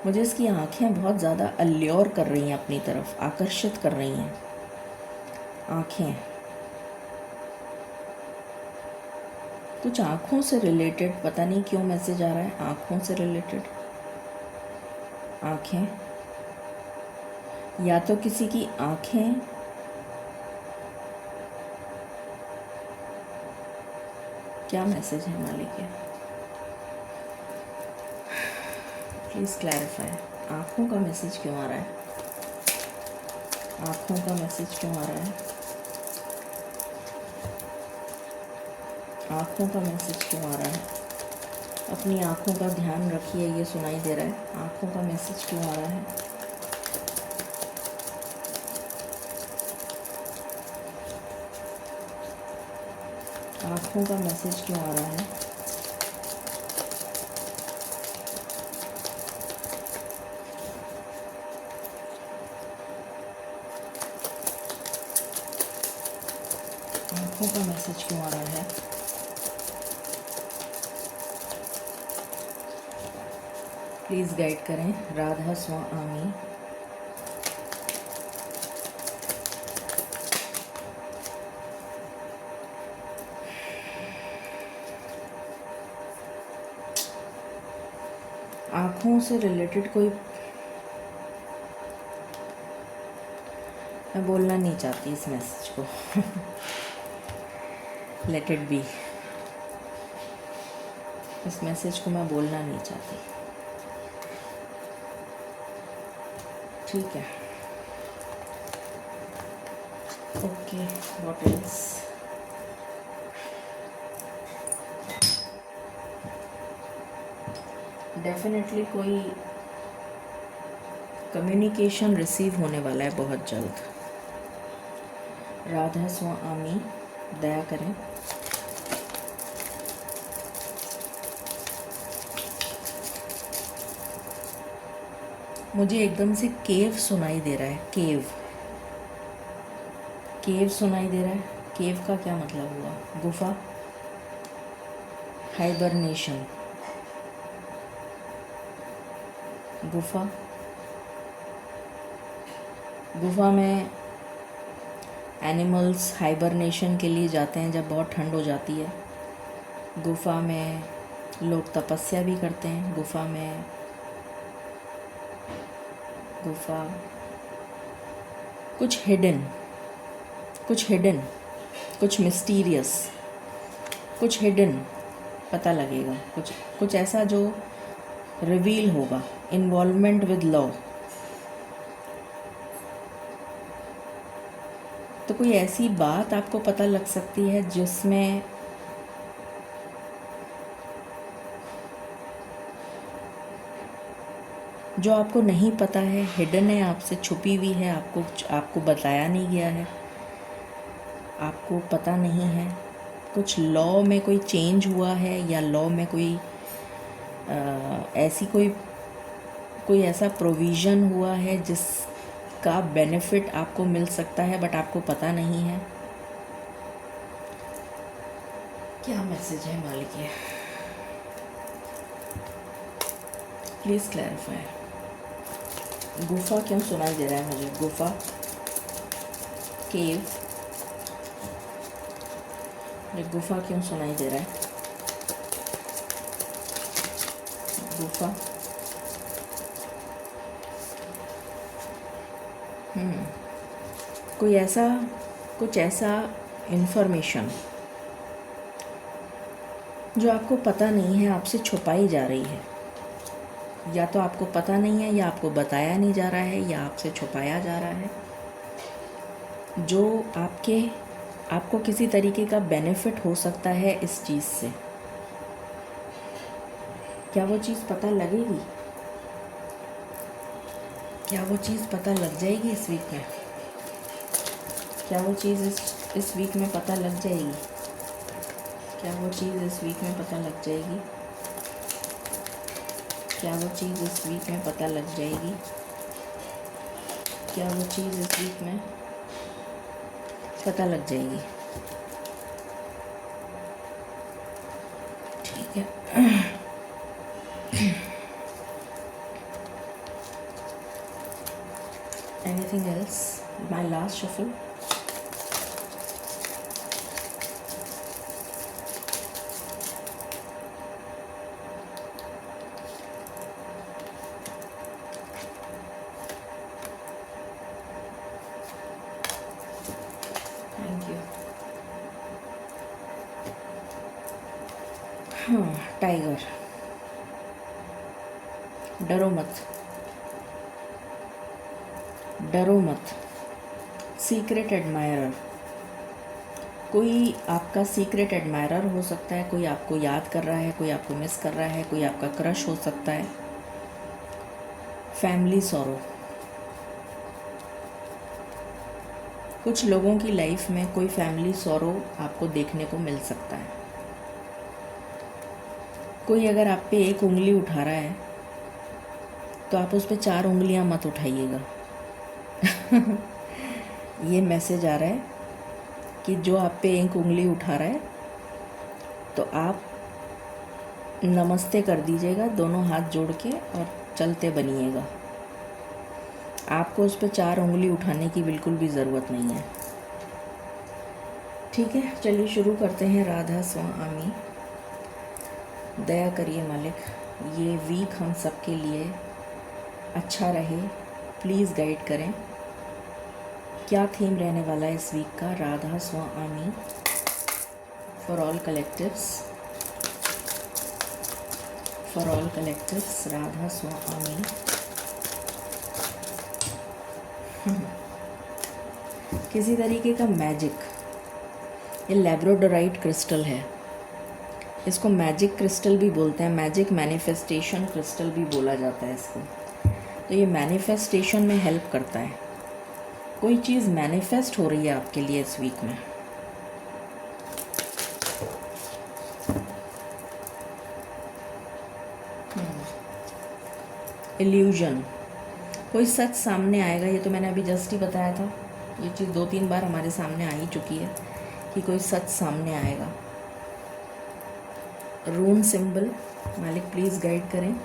मुझे इसकी आँखें बहुत ज़्यादा अल्योर कर रही हैं, अपनी तरफ आकर्षित कर रही हैं। आँखें कुछ आँखों से रिलेटेड, पता नहीं क्यों मैसेज आ रहा है, आँखों से रिलेटेड। आँखें, या तो किसी की आँखें क्या मैसेज है मालिक है, प्लीज़ क्लैरिफाई। आँखों का मैसेज क्यों आ रहा है? आँखों का मैसेज क्यों आ रहा है? आँखों का मैसेज क्यों आ रहा है? अपनी आँखों का ध्यान रखिए, ये सुनाई दे रहा है। आँखों का मैसेज क्यों आ रहा है? आँखों का मैसेज क्यों आ रहा है? आँखों का मैसेज क्यों आ रहा है? प्लीज़ गाइड करें। राधा स्वामी। आँखों से रिलेटेड कोई, मैं बोलना नहीं चाहती इस मैसेज को। Let it be. इस मैसेज को मैं बोलना नहीं चाहती, ठीक है। Okay, what else? डेफिनेटली कोई कम्युनिकेशन रिसीव होने वाला है बहुत जल्द। राधा स्वामी, दया करें। मुझे एकदम से केव सुनाई दे रहा है। केव, केव सुनाई दे रहा है। केव का क्या मतलब हुआ? गुफा, हाइबरनेशन। गुफा, गुफा में एनिमल्स हाइबरनेशन के लिए जाते हैं जब बहुत ठंड हो जाती है। गुफा में लोग तपस्या भी करते हैं गुफा में। गुफा कुछ हिडन, कुछ मिस्टीरियस, कुछ हिडन पता लगेगा, कुछ ऐसा जो रिवील होगा। इन्वॉल्वमेंट विद लॉ, तो कोई ऐसी बात आपको पता लग सकती है जिसमें जो आपको नहीं पता है, हिडन है, आपसे छुपी हुई है, आपको बताया नहीं गया है, आपको पता नहीं है। कुछ लॉ में कोई चेंज हुआ है या लॉ में कोई ऐसी कोई ऐसा प्रोविज़न हुआ है जिसका बेनिफिट आपको मिल सकता है बट आपको पता नहीं है। क्या मैसेज है मालिक ये? Please clarify. गुफा क्यों सुनाई दे रहा है मुझे? गुफा, केव, ये गुफा क्यों सुनाई दे रहा है? गुफा, कुछ ऐसा इन्फॉर्मेशन जो आपको पता नहीं है, आपसे छुपाई जा रही है। या तो आपको पता नहीं है, या आपको बताया नहीं जा रहा है, या आपसे छुपाया जा रहा है, जो आपको किसी तरीके का बेनिफिट हो सकता है इस चीज़ से। क्या वो चीज़ पता लगेगी? क्या वो चीज़ पता लग जाएगी इस वीक में? क्या वो चीज़ इस वीक में पता लग जाएगी? क्या वो चीज़ इस वीक में पता लग जाएगी? क्या वो चीज़ इस वीक में पता लग जाएगी? क्या वो चीज़ इस वीक में पता लग जाएगी? ठीक है। Anything else? My last shuffle. हाँ, टाइगर। डरो मत, डरो मत। सीक्रेट एडमायरर, कोई आपका सीक्रेट एडमायरर हो सकता है, कोई आपको याद कर रहा है, कोई आपको मिस कर रहा है, कोई आपका क्रश हो सकता है। फैमिली सॉरो, कुछ लोगों की लाइफ में कोई फैमिली सॉरो आपको देखने को मिल सकता है। कोई अगर आप पे एक उंगली उठा रहा है तो आप उस पर 4 उंगलियां मत उठाइएगा। ये मैसेज आ रहा है कि जो आप पे एक उंगली उठा रहा है तो आप नमस्ते कर दीजिएगा, दोनों हाथ जोड़ के, और चलते बनिएगा। आपको उस पर 4 उंगली उठाने की बिल्कुल भी ज़रूरत नहीं है। ठीक है, चलिए शुरू करते हैं। राधा स्वामी, दया करिए मालिक, ये वीक हम सब के लिए अच्छा रहे, प्लीज़ गाइड करें। क्या थीम रहने वाला है इस वीक का? राधा स्वामी for all collectives, for all collectives, Radha Soami. किसी तरीके का मैजिक, ये लैब्राडोराइट क्रिस्टल है, इसको मैजिक क्रिस्टल भी बोलते हैं, मैजिक मैनिफेस्टेशन क्रिस्टल भी बोला जाता है इसको। तो ये मैनिफेस्टेशन में हेल्प करता है। कोई चीज़ मैनिफेस्ट हो रही है आपके लिए इस वीक में। इल्यूजन, कोई सच सामने आएगा। ये तो मैंने अभी जस्ट ही बताया था, ये चीज़ 2-3 बार हमारे सामने आ ही चुकी है कि कोई सच सामने आएगा। रून सिंबल, मालिक प्लीज़ गाइड करें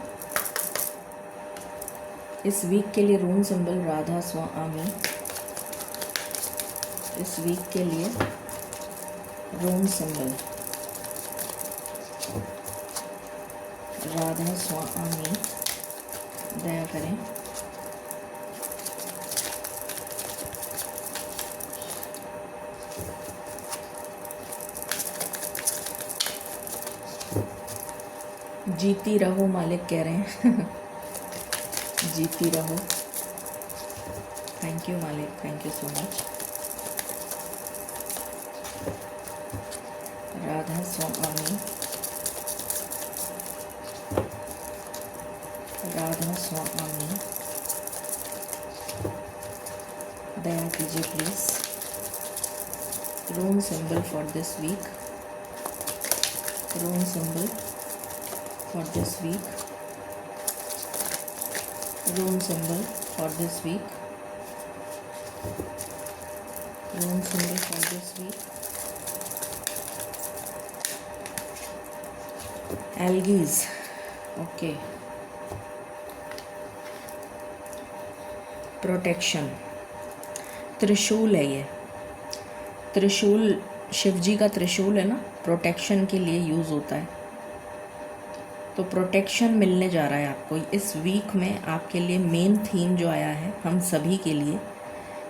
इस वीक के लिए। रून सिंबल राधा स्वामी, इस वीक के लिए रून सिंबल। राधा स्वामी दया करें। जीती रहो मालिक कह रहे हैं। जीती रहो। थैंक यू मालिक, thank you so much. Radha Swami, Radha Swami दया कीजिए please. Room symbol for this week, room symbol for this week, room symbol for this week, room symbol for this week. Algaes, okay. Protection, त्रिशूल है ये। त्रिशूल शिव जी का त्रिशूल है ना, प्रोटेक्शन के लिए यूज़ होता है। तो प्रोटेक्शन मिलने जा रहा है आपको इस वीक में। आपके लिए मेन थीम जो आया है हम सभी के लिए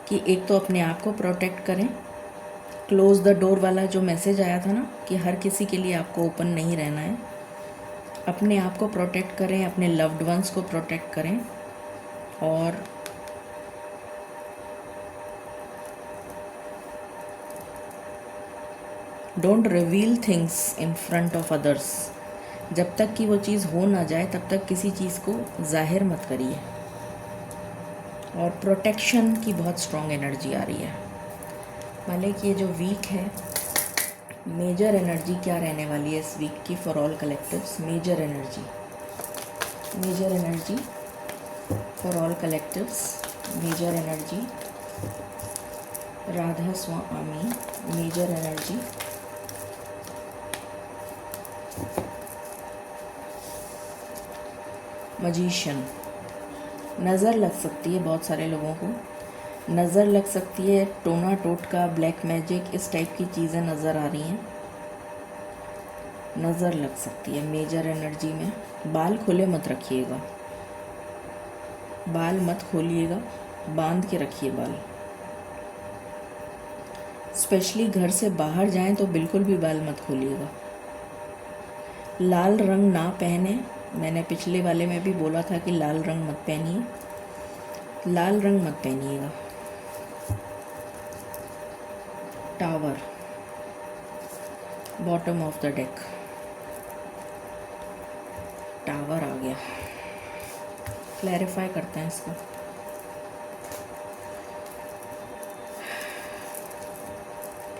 कि एक तो अपने आप को प्रोटेक्ट करें। क्लोज़ द डोर वाला जो मैसेज आया था ना कि हर किसी के लिए आपको ओपन नहीं रहना है। अपने आप को प्रोटेक्ट करें, अपने लव्ड वंस को प्रोटेक्ट करें और don't reveal things in front of others. जब तक कि वो चीज़ हो ना जाए तब तक किसी चीज़ को जाहिर मत करिए। और प्रोटेक्शन की बहुत स्ट्रॉन्ग एनर्जी आ रही है। मालिक ये जो वीक है, मेजर एनर्जी क्या रहने वाली है इस वीक की for all collectives? Major energy, major energy for all collectives, major energy. Radha Swami, major energy. Magician, नज़र लग सकती है बहुत सारे लोगों को, नज़र लग सकती है। टोना टोटका, ब्लैक मैजिक, इस टाइप की चीज़ें नज़र आ रही हैं, नज़र लग सकती है मेजर एनर्जी में। बाल खुले मत रखिएगा, बाल मत खोलिएगा, बांध के रखिए बाल। स्पेशली घर से बाहर जाएं तो बिल्कुल भी बाल मत खोलिएगा। लाल रंग ना पहने, मैंने पिछले वाले में भी बोला था कि लाल रंग मत पहनिए, लाल रंग मत पहनिएगा। Tower, bottom of the deck, tower आ गया। क्लैरिफाई करते हैं इसको।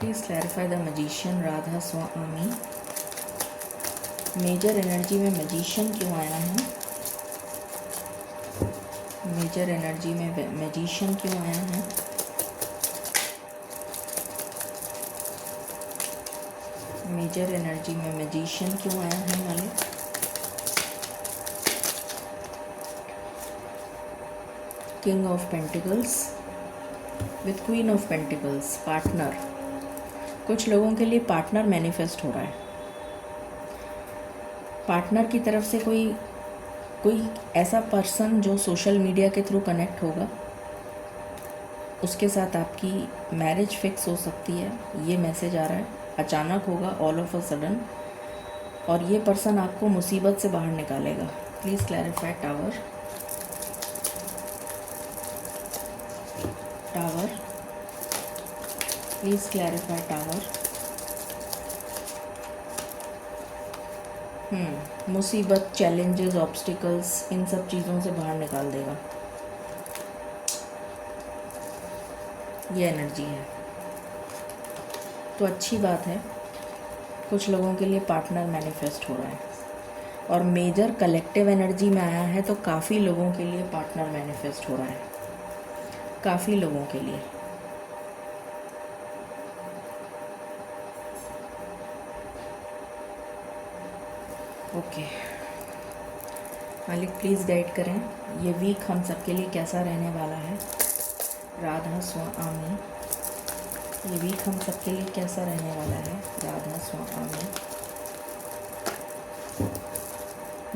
Please clarify the magician. Radha Swami, major energy में मैजिशियन क्यों आया है? मेजर एनर्जी में मैजिशियन क्यों आया है? मेजर एनर्जी में मैजिशियन क्यों आया है मालिक? King of pentacles with queen of pentacles, partner. कुछ लोगों के लिए पार्टनर मैनिफेस्ट हो रहा है। पार्टनर की तरफ से कोई ऐसा पर्सन जो सोशल मीडिया के थ्रू कनेक्ट होगा, उसके साथ आपकी मैरिज फिक्स हो सकती है। ये मैसेज आ रहा है, अचानक होगा, ऑल ऑफ अ सडन, और ये पर्सन आपको मुसीबत से बाहर निकालेगा। Please clarify tower, tower, please clarify tower. मुसीबत, चैलेंजेस, ऑब्स्टिकल्स, इन सब चीज़ों से बाहर निकाल देगा। ये एनर्जी है तो अच्छी बात है। कुछ लोगों के लिए पार्टनर मैनिफेस्ट हो रहा है और मेजर कलेक्टिव एनर्जी में आया है, तो काफ़ी लोगों के लिए पार्टनर मैनिफेस्ट हो रहा है, काफ़ी लोगों के लिए। ओके मालिक प्लीज़ गाइड करें, ये वीक हम सबके लिए कैसा रहने वाला है? राधा स्वामी, ये वीक हम सबके लिए कैसा रहने वाला है? राधा स्वामी।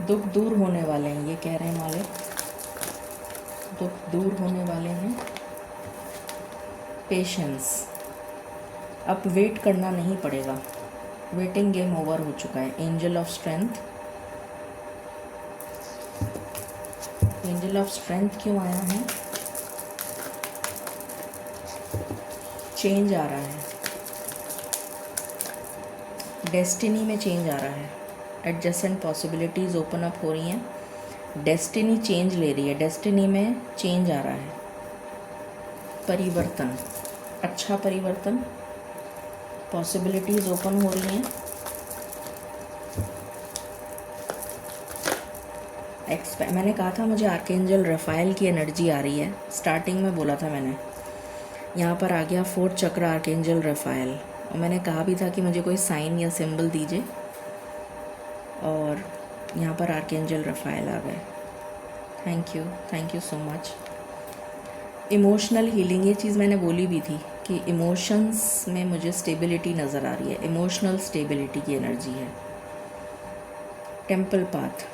दुख दूर होने वाले हैं, ये कह रहे हैं मालिक, दुख दूर होने वाले हैं। पेशेंस, अब वेट करना नहीं पड़ेगा, वेटिंग गेम ओवर हो चुका है। Angel of strength, angel of strength क्यों आया है? चेंज आ रहा है, डेस्टिनी में चेंज आ रहा है, एडजेसेंट पॉसिबिलिटीज़ ओपन अप हो रही हैं, डेस्टिनी चेंज ले रही है, डेस्टिनी में चेंज आ रहा है, परिवर्तन, अच्छा परिवर्तन, पॉसिबिलिटीज़ ओपन हो रही हैं। मैंने कहा था मुझे आर्कएंजल रफ़ाएल की एनर्जी आ रही है, स्टार्टिंग में बोला था मैंने। यहाँ पर आ गया 4th चक्र आर्कएंजल रफ़ाएल, और मैंने कहा भी था कि मुझे कोई साइन या सिंबल दीजिए, और यहाँ पर आर्कएंजल रफ़ाएल आ गए। Thank you so much. Emotional healing, ये चीज़ मैंने बोली भी थी कि इमोशंस में मुझे स्टेबिलिटी नज़र आ रही है, इमोशनल स्टेबिलिटी की एनर्जी है। टेम्पल पाथ,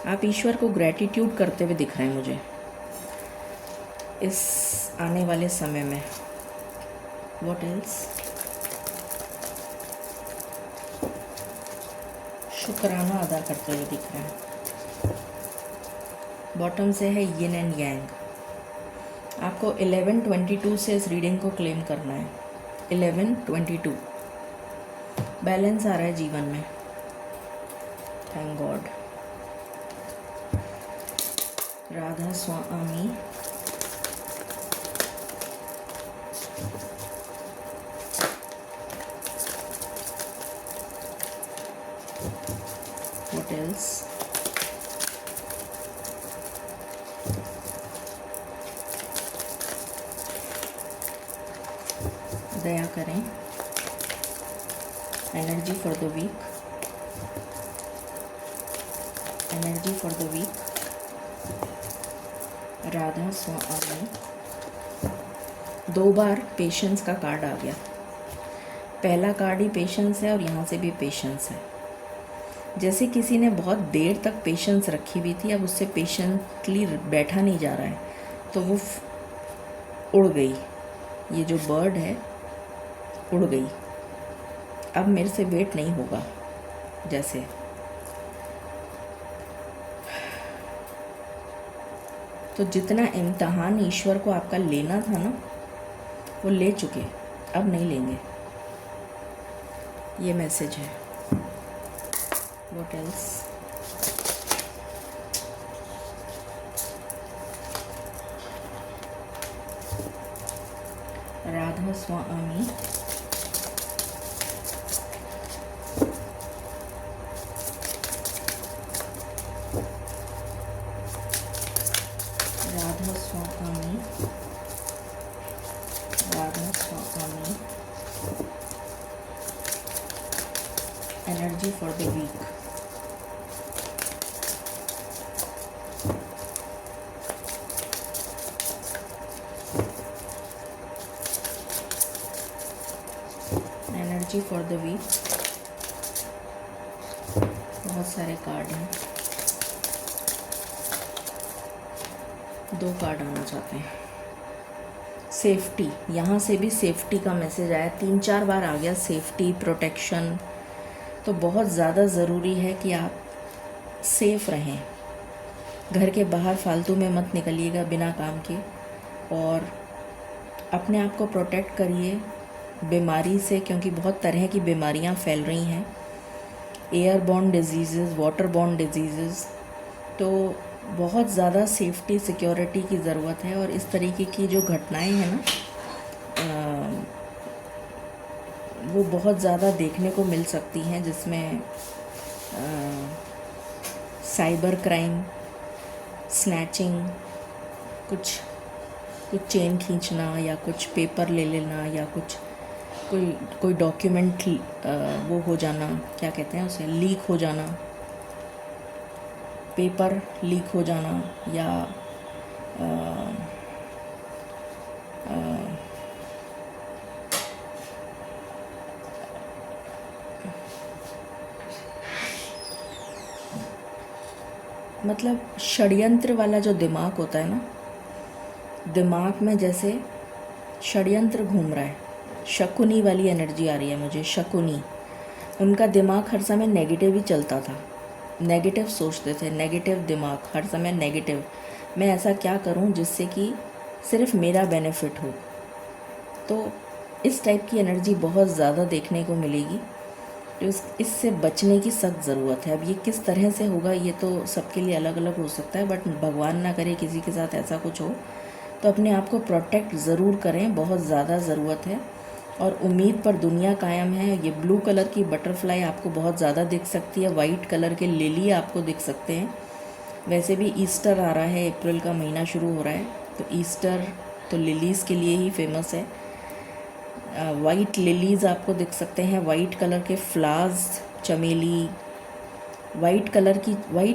आप ईश्वर को ग्रैटिट्यूड करते हुए दिख रहे हैं मुझे इस आने वाले समय में। What else? शुक्राना अदा करते हुए दिख रहे हैं। बॉटम से है यिन एंड यांग। आपको 11:22 से इस रीडिंग को क्लेम करना है। 11:22 बैलेंस आ रहा है जीवन में, thank God. Radha Swami, what else? दया करें, energy for the week, energy for the week, Radha Swami. 2 बार पेशेंस का कार्ड आ गया, पहला कार्ड ही पेशेंस है और यहाँ से भी पेशेंस है। जैसे किसी ने बहुत देर तक पेशेंस रखी हुई थी, अब उससे पेशेंटली बैठा नहीं जा रहा है, तो वो उड़ गई। ये जो बर्ड है उड़ गई, अब मेरे से वेट नहीं होगा। जैसे तो जितना इम्तहान ईश्वर को आपका लेना था ना, वो ले चुके, अब नहीं लेंगे, ये मैसेज है। What else? Radha Swami, Radha Swami, Radha Swami, energy for the week, energy for the week. बहुत सारे कार्ड हैं, 2 कार्ड आना चाहते हैं। सेफ्टी, यहाँ से भी सेफ्टी का मैसेज आया, 3-4 बार आ गया सेफ्टी, प्रोटेक्शन। तो बहुत ज़्यादा ज़रूरी है कि आप सेफ़ रहें, घर के बाहर फालतू में मत निकलिएगा बिना काम के, और अपने आप को प्रोटेक्ट करिए बीमारी से, क्योंकि बहुत तरह की बीमारियां फैल रही हैं, एयरबॉर्न डिजीज़, वाटरबॉर्न डिजीज़। तो बहुत ज़्यादा सेफ्टी सिक्योरिटी की ज़रूरत है। और इस तरीके की जो घटनाएं हैं ना, वो बहुत ज़्यादा देखने को मिल सकती हैं, जिसमें साइबर क्राइम, स्नैचिंग, कुछ चेन खींचना, या कुछ पेपर ले लेना, या कुछ कोई डॉक्यूमेंट वो हो जाना, क्या कहते हैं उसे, लीक हो जाना, पेपर लीक हो जाना, या मतलब षड्यंत्र वाला जो दिमाग होता है ना, दिमाग में जैसे षड्यंत्र घूम रहा है, शकुनी वाली एनर्जी आ रही है मुझे, शकुनी। उनका दिमाग हर समय नेगेटिव ही चलता था, नेगेटिव सोचते थे, नेगेटिव दिमाग, हर समय नेगेटिव। मैं ऐसा क्या करूं जिससे कि सिर्फ मेरा बेनिफिट हो। तो इस टाइप की एनर्जी बहुत ज़्यादा देखने को मिलेगी। तो इससे बचने की सख्त ज़रूरत है। अब ये किस तरह से होगा ये तो सबके लिए अलग अलग हो सकता है, बट भगवान ना करे किसी के साथ ऐसा कुछ हो। तो अपने आप को प्रोटेक्ट ज़रूर करें, बहुत ज़्यादा ज़रूरत है। और उम्मीद पर दुनिया कायम है। ये ब्लू कलर की बटरफ्लाई आपको बहुत ज़्यादा दिख सकती है, वाइट कलर के लिली आपको दिख सकते हैं। वैसे भी ईस्टर आ रहा है, अप्रैल का महीना शुरू हो रहा है, तो ईस्टर तो लिलीज़ के लिए ही फेमस है। वाइट लिलीज़ आपको दिख सकते हैं, वाइट कलर के फ्लावर्स, चमेली, वाइट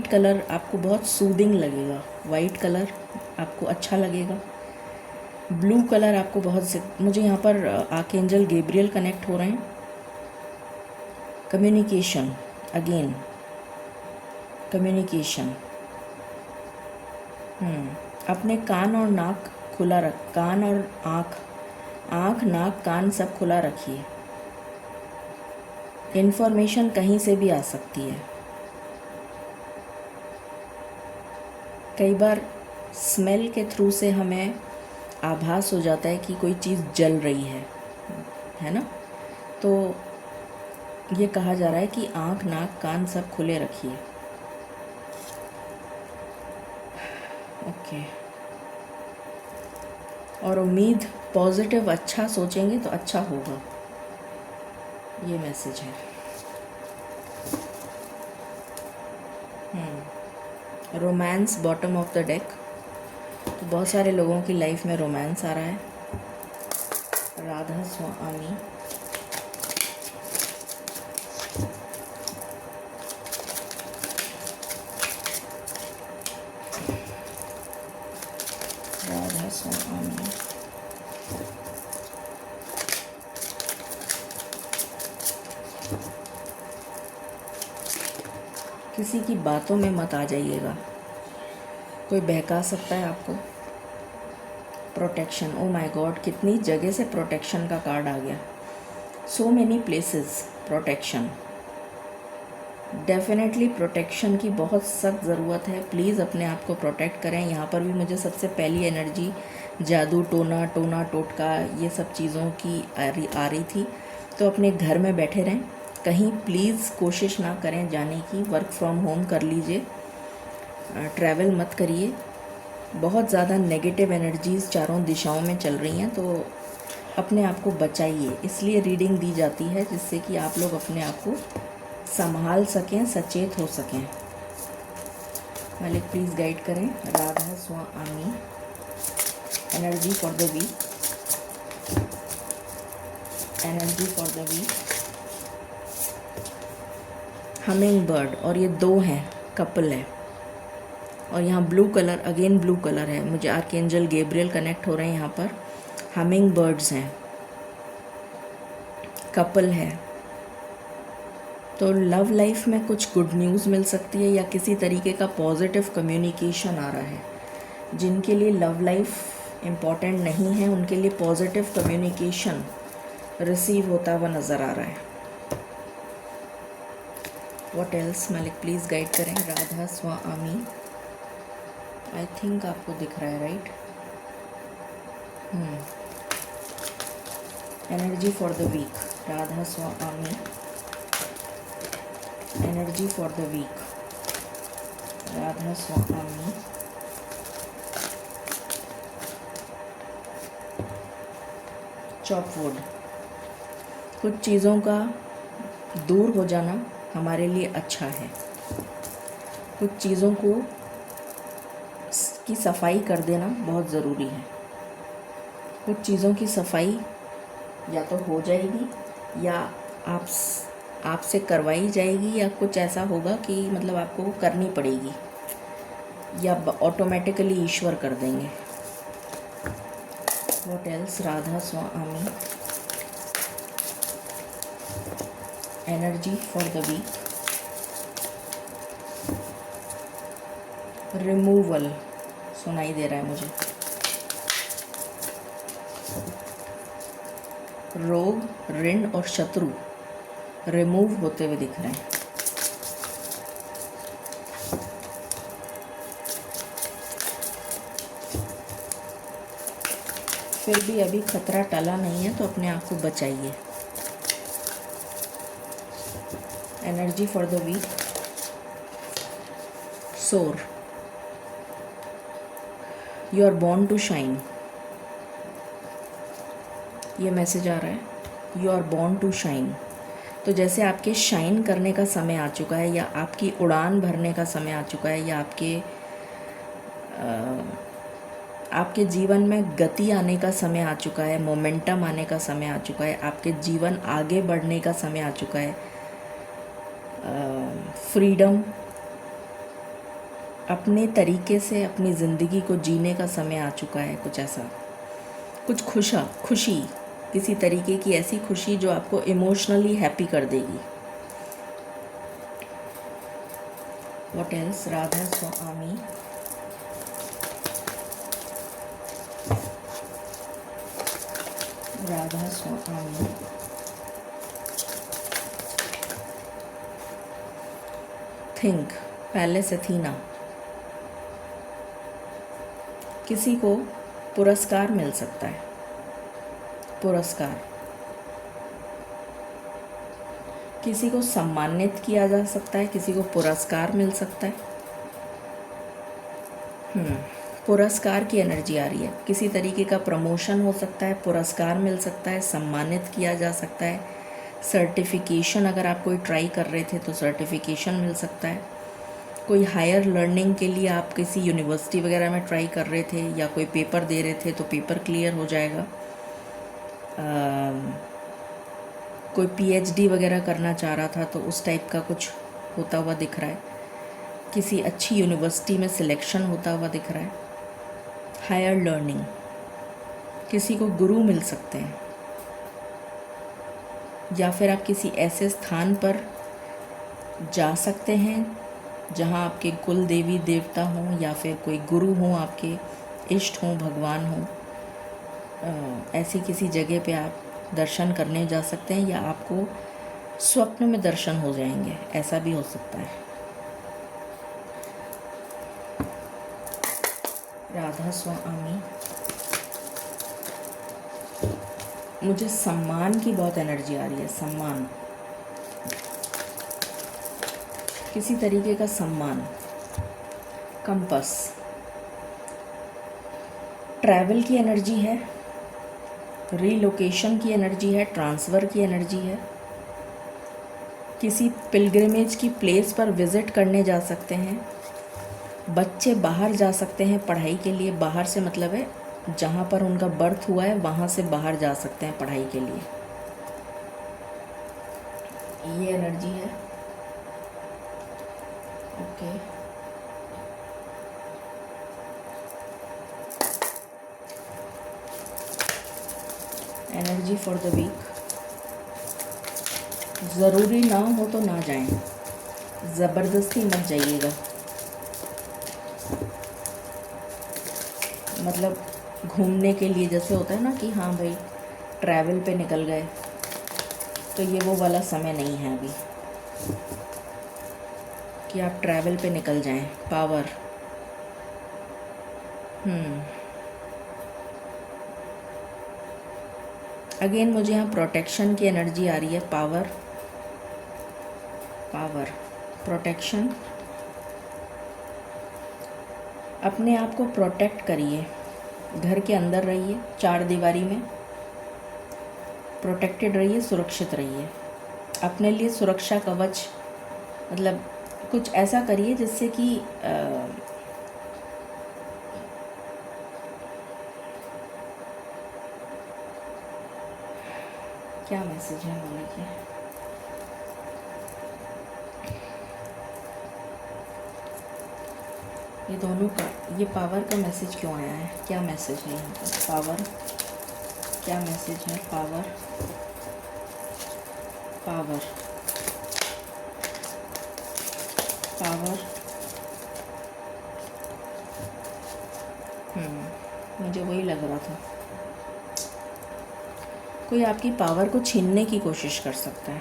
कलर आपको बहुत सूदिंग लगेगा, वाइट कलर आपको अच्छा लगेगा। ब्लू कलर आपको बहुत से, मुझे यहाँ पर आर्कएंजल गैब्रियल कनेक्ट हो रहे हैं। Communication, again communication. अपने कान और नाक खुला रख, कान और आँख नाक कान सब खुला रखिए। इन्फॉर्मेशन कहीं से भी आ सकती है। कई बार स्मेल के थ्रू से हमें आभास हो जाता है कि कोई चीज़ जल रही है ना। तो ये कहा जा रहा है कि आँख नाक कान सब खुले रखिए। ओके। और उम्मीद, पॉजिटिव, अच्छा सोचेंगे तो अच्छा होगा, ये मैसेज है। Romance, bottom of the deck. तो बहुत सारे लोगों की लाइफ में रोमांस आ रहा है। राधा स्वामी, राधा स्वामी। किसी की बातों में मत आ जाइएगा, कोई बहका सकता है आपको। प्रोटेक्शन, ओ माय गॉड, कितनी जगह से प्रोटेक्शन का कार्ड आ गया। So many places, protection. Definitely protection की बहुत सख्त ज़रूरत है। प्लीज़ अपने आप को प्रोटेक्ट करें। यहाँ पर भी मुझे सबसे पहली एनर्जी जादू टोना टोटका ये सब चीज़ों की आ रही थी। तो अपने घर में बैठे रहें, कहीं प्लीज़ कोशिश ना करें जाने की। वर्क फ्रॉम होम कर लीजिए, ट्रैवल मत करिए। बहुत ज़्यादा नेगेटिव एनर्जीज़ चारों दिशाओं में चल रही हैं, तो अपने आप को बचाइए। इसलिए रीडिंग दी जाती है जिससे कि आप लोग अपने आप को संभाल सकें, सचेत हो सकें। मालिक प्लीज़ गाइड करें। Radha Swami, energy for the week, energy for the week. Hummingbird, और ये दो हैं, कपल है। और यहाँ blue colour, again blue colour है। मुझे आर्कएंजल गैब्रियल कनेक्ट हो रहे हैं यहाँ पर। हमिंग बर्ड्स हैं, कपल है। तो लव लाइफ में कुछ गुड न्यूज़ मिल सकती है या किसी तरीके का पॉजिटिव कम्युनिकेशन आ रहा है। जिनके लिए लव लाइफ इम्पॉर्टेंट नहीं है उनके लिए पॉजिटिव कम्युनिकेशन रिसीव होता हुआ नज़र आ रहा है। व्हाट एल्स, मालिक प्लीज़ गाइड करें। राधा स्वामी, आई थिंक आपको दिख रहा है, right? Energy for the week, Radha Swami, energy for the week, Radha Swami. Chop wood, कुछ चीज़ों का दूर हो जाना हमारे लिए अच्छा है। कुछ चीज़ों को की सफाई कर देना बहुत ज़रूरी है। कुछ चीज़ों की सफाई या तो हो जाएगी या आपसे करवाई जाएगी, या कुछ ऐसा होगा कि मतलब आपको वो करनी पड़ेगी, या ऑटोमेटिकली ईश्वर कर देंगे। What else, Radha Swami, energy for the week, removal सुनाई दे रहा है मुझे। रोग, ऋण और शत्रु रिमूव होते हुए दिख रहे हैं। फिर भी अभी खतरा टला नहीं है, तो अपने आप को बचाइए। Energy for the week, soar, you are born to shine. ये मैसेज आ रहा है, you are born to shine. तो जैसे आपके शाइन करने का समय आ चुका है, या आपकी उड़ान भरने का समय आ चुका है, या आपके जीवन में गति आने का समय आ चुका है, मोमेंटम आने का समय आ चुका है, आपके जीवन आगे बढ़ने का समय आ चुका है, फ्रीडम, अपने तरीके से अपनी ज़िंदगी को जीने का समय आ चुका है। कुछ ऐसा, कुछ खुशी, किसी तरीके की ऐसी खुशी जो आपको इमोशनली हैप्पी कर देगी। What else? Radha Swami, Radha Swami, think, palace एथीना। किसी को पुरस्कार मिल सकता है, पुरस्कार, किसी को सम्मानित किया जा सकता है, किसी को पुरस्कार मिल सकता है। पुरस्कार की एनर्जी आ रही है। किसी तरीके का प्रमोशन हो सकता है, पुरस्कार मिल सकता है, सम्मानित किया जा सकता है। सर्टिफिकेशन, अगर आप कोई ट्राई कर रहे थे तो सर्टिफिकेशन मिल सकता है। कोई हायर लर्निंग के लिए आप किसी यूनिवर्सिटी वगैरह में ट्राई कर रहे थे, या कोई पेपर दे रहे थे तो पेपर क्लियर हो जाएगा। कोई पीएचडी वगैरह करना चाह रहा था तो उस टाइप का कुछ होता हुआ दिख रहा है। किसी अच्छी यूनिवर्सिटी में सिलेक्शन होता हुआ दिख रहा है। हायर लर्निंग, किसी को गुरु मिल सकते हैं, या फिर आप किसी ऐसे स्थान पर जा सकते हैं जहां आपके कुल देवी देवता हों, या फिर कोई गुरु हों, आपके इष्ट हों, भगवान हों। ऐसी किसी जगह पे आप दर्शन करने जा सकते हैं, या आपको स्वप्न में दर्शन हो जाएंगे, ऐसा भी हो सकता है। राधा स्वामी, मुझे सम्मान की बहुत एनर्जी आ रही है। सम्मान, किसी तरीके का सम्मान। कंपस, ट्रैवल की एनर्जी है, रीलोकेशन की एनर्जी है, ट्रांसफ़र की एनर्जी है। किसी पिलग्रिमेज की प्लेस पर विज़िट करने जा सकते हैं। बच्चे बाहर जा सकते हैं पढ़ाई के लिए। बाहर से मतलब है जहाँ पर उनका बर्थ हुआ है वहाँ से बाहर जा सकते हैं पढ़ाई के लिए। ये एनर्जी है। Okay, energy for the week, ज़रूरी ना हो तो ना जाएं, ज़बरदस्ती मत जाइएगा। मतलब घूमने के लिए जैसे होता है ना कि हाँ भाई ट्रैवल पे निकल गए, तो ये वो वाला समय नहीं है अभी कि आप ट्रैवल पे निकल जाएं। पावर, अगेन मुझे यहाँ प्रोटेक्शन की एनर्जी आ रही है। Power, power, protection. अपने आप को प्रोटेक्ट करिए, घर के अंदर रहिए, चार दीवारी में प्रोटेक्टेड रहिए, सुरक्षित रहिए। अपने लिए सुरक्षा कवच, मतलब कुछ ऐसा करिए जिससे कि क्या मैसेज है बोले कि ये दोनों का, ये पावर का मैसेज क्यों आया है? क्या मैसेज है यहाँ पर? पावर, क्या मैसेज है? पावर, पावर, पावर, मुझे वही लग रहा था। कोई आपकी पावर को छीनने की कोशिश कर सकता है,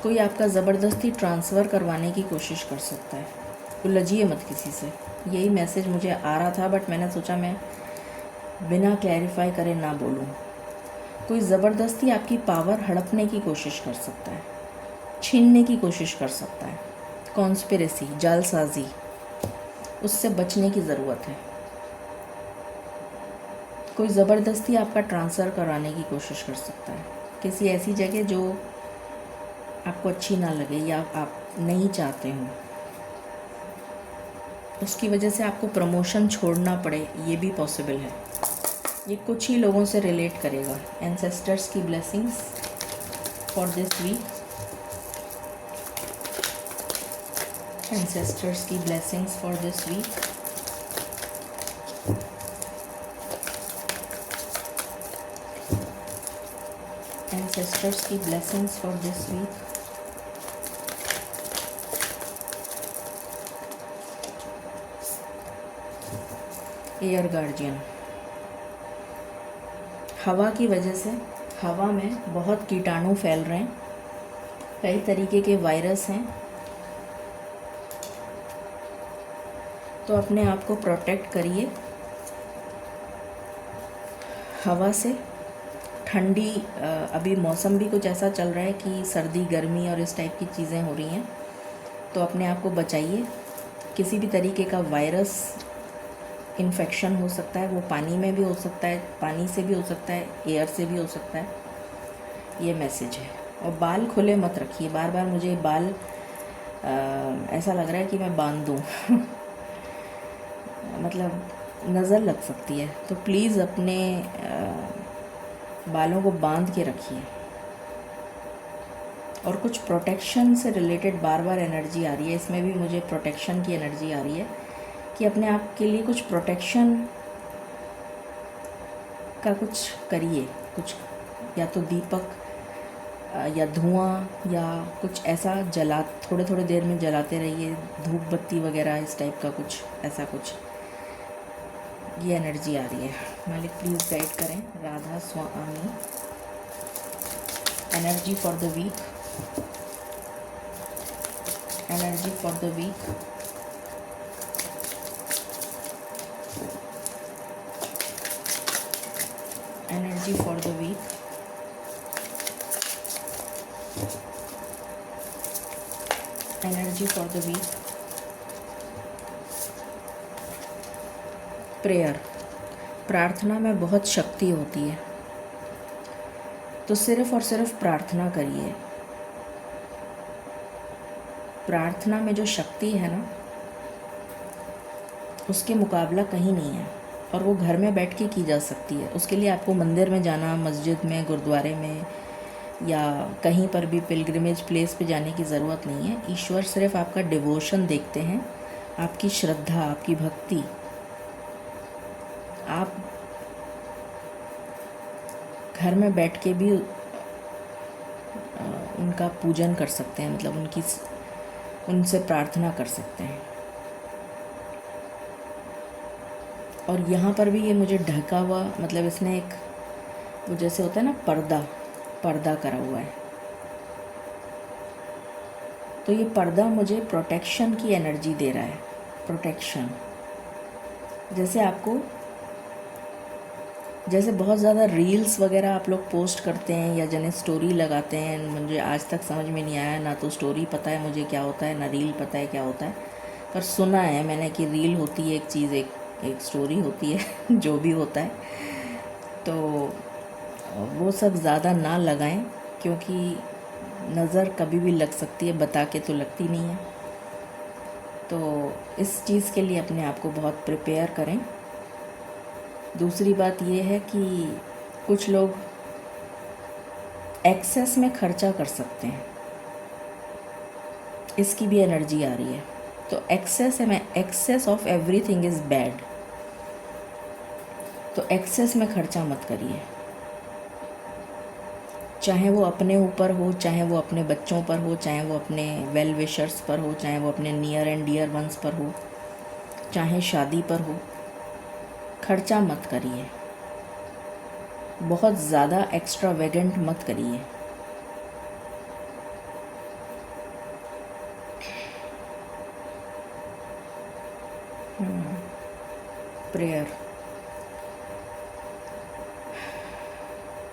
कोई आपका ज़बरदस्ती ट्रांसफ़र करवाने की कोशिश कर सकता है। उलझिए मत किसी से, यही मैसेज मुझे आ रहा था, बट मैंने सोचा मैं बिना क्लैरिफाई करे ना बोलूं। कोई ज़बरदस्ती आपकी पावर हड़पने की कोशिश कर सकता है, छीनने की कोशिश कर सकता है। कॉन्स्पिरेसी, जालसाजी, उससे बचने की ज़रूरत है। कोई ज़बरदस्ती आपका ट्रांसफ़र कराने की कोशिश कर सकता है किसी ऐसी जगह जो आपको अच्छी ना लगे या आप नहीं चाहते हो, उसकी वजह से आपको प्रमोशन छोड़ना पड़े, ये भी पॉसिबल है। ये कुछ ही लोगों से रिलेट करेगा। एंसेस्टर्स की blessings for this week, ancestors की blessings for this week. Ancestors की blessings for this week. Air guardian, हवा की वजह से हवा में बहुत कीटाणु फैल रहे हैं, कई तरीके के वायरस हैं, तो अपने आप को प्रोटेक्ट करिए हवा से। ठंडी, अभी मौसम भी कुछ ऐसा चल रहा है कि सर्दी गर्मी और इस टाइप की चीज़ें हो रही हैं, तो अपने आप को बचाइए। किसी भी तरीके का वायरस इन्फेक्शन हो सकता है, वो पानी में भी हो सकता है, पानी से भी हो सकता है, एयर से भी हो सकता है, ये मैसेज है। और बाल खुले मत रखिए, बार बार मुझे बाल ऐसा लग रहा है कि मैं बांध दूँ मतलब नज़र लग सकती है, तो प्लीज़ अपने बालों को बांध के रखिए। और कुछ प्रोटेक्शन से रिलेटेड बार बार एनर्जी आ रही है, इसमें भी मुझे प्रोटेक्शन की एनर्जी आ रही है कि अपने आप के लिए कुछ प्रोटेक्शन का कुछ करिए, कुछ या तो दीपक या धुआं या कुछ ऐसा जला, थोड़े थोड़े देर में जलाते रहिए, धूप बत्ती वगैरह इस टाइप का कुछ, ऐसा कुछ, ये एनर्जी आ रही है। मालिक प्लीज़ गाइड करें। Radha Swami, energy for the week, energy for the week. Energy for the week. Energy for the week. Prayer, प्रार्थना में बहुत शक्ति होती है, तो सिर्फ़ और सिर्फ प्रार्थना करिए। प्रार्थना में जो शक्ति है ना, उसके मुकाबला कहीं नहीं है, और वो घर में बैठ के की जा सकती है। उसके लिए आपको मंदिर में जाना, मस्जिद में, गुरुद्वारे में या कहीं पर भी पिलग्रिमेज प्लेस पे जाने की ज़रूरत नहीं है। ईश्वर सिर्फ आपका डिवोशन देखते हैं, आपकी श्रद्धा, आपकी भक्ति। आप घर में बैठ के भी उनका पूजन कर सकते हैं, मतलब उनसे प्रार्थना कर सकते हैं। और यहाँ पर भी ये मुझे ढका हुआ, मतलब इसने एक वो जैसे होता है ना पर्दा करा हुआ है, तो ये पर्दा मुझे प्रोटेक्शन की एनर्जी दे रहा है। प्रोटेक्शन, जैसे बहुत ज़्यादा रील्स वगैरह आप लोग पोस्ट करते हैं या जने स्टोरी लगाते हैं, मुझे आज तक समझ में नहीं आया, ना तो स्टोरी पता है मुझे क्या होता है, ना रील पता है क्या होता है, पर सुना है मैंने कि रील होती है एक चीज़, एक स्टोरी होती है जो भी होता है। तो वो सब ज़्यादा ना लगाएं, क्योंकि नज़र कभी भी लग सकती है, बता के तो लगती नहीं है। तो इस चीज़ के लिए अपने आप को बहुत प्रिपेयर करें। दूसरी बात ये है कि कुछ लोग एक्सेस में खर्चा कर सकते हैं, इसकी भी एनर्जी आ रही है। तो excess of everything is bad, तो एक्सेस में खर्चा मत करिए, चाहे वो अपने ऊपर हो, चाहे वो अपने बच्चों पर हो, चाहे वो अपने वेल विशर्स पर हो, चाहे वो अपने नियर एंड डियर वंस पर हो, चाहे शादी पर हो। खर्चा मत करिए, बहुत ज़्यादा एक्स्ट्रावेगेंट मत करिए। प्रेयर।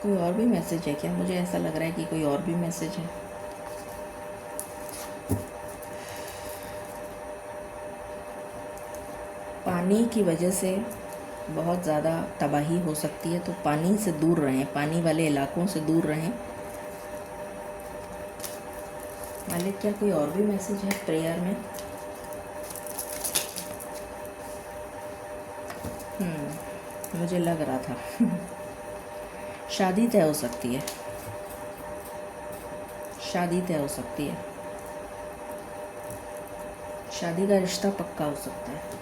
कोई और भी मैसेज है क्या? मुझे ऐसा लग रहा है कि कोई और भी मैसेज है। पानी की वजह से बहुत ज़्यादा तबाही हो सकती है, तो पानी से दूर रहें, पानी वाले इलाकों से दूर रहें। मालिक, क्या कोई और भी मैसेज है प्रेयर में? मुझे लग रहा था। शादी तय हो सकती है, शादी तय हो सकती है, शादी का रिश्ता पक्का हो सकता है।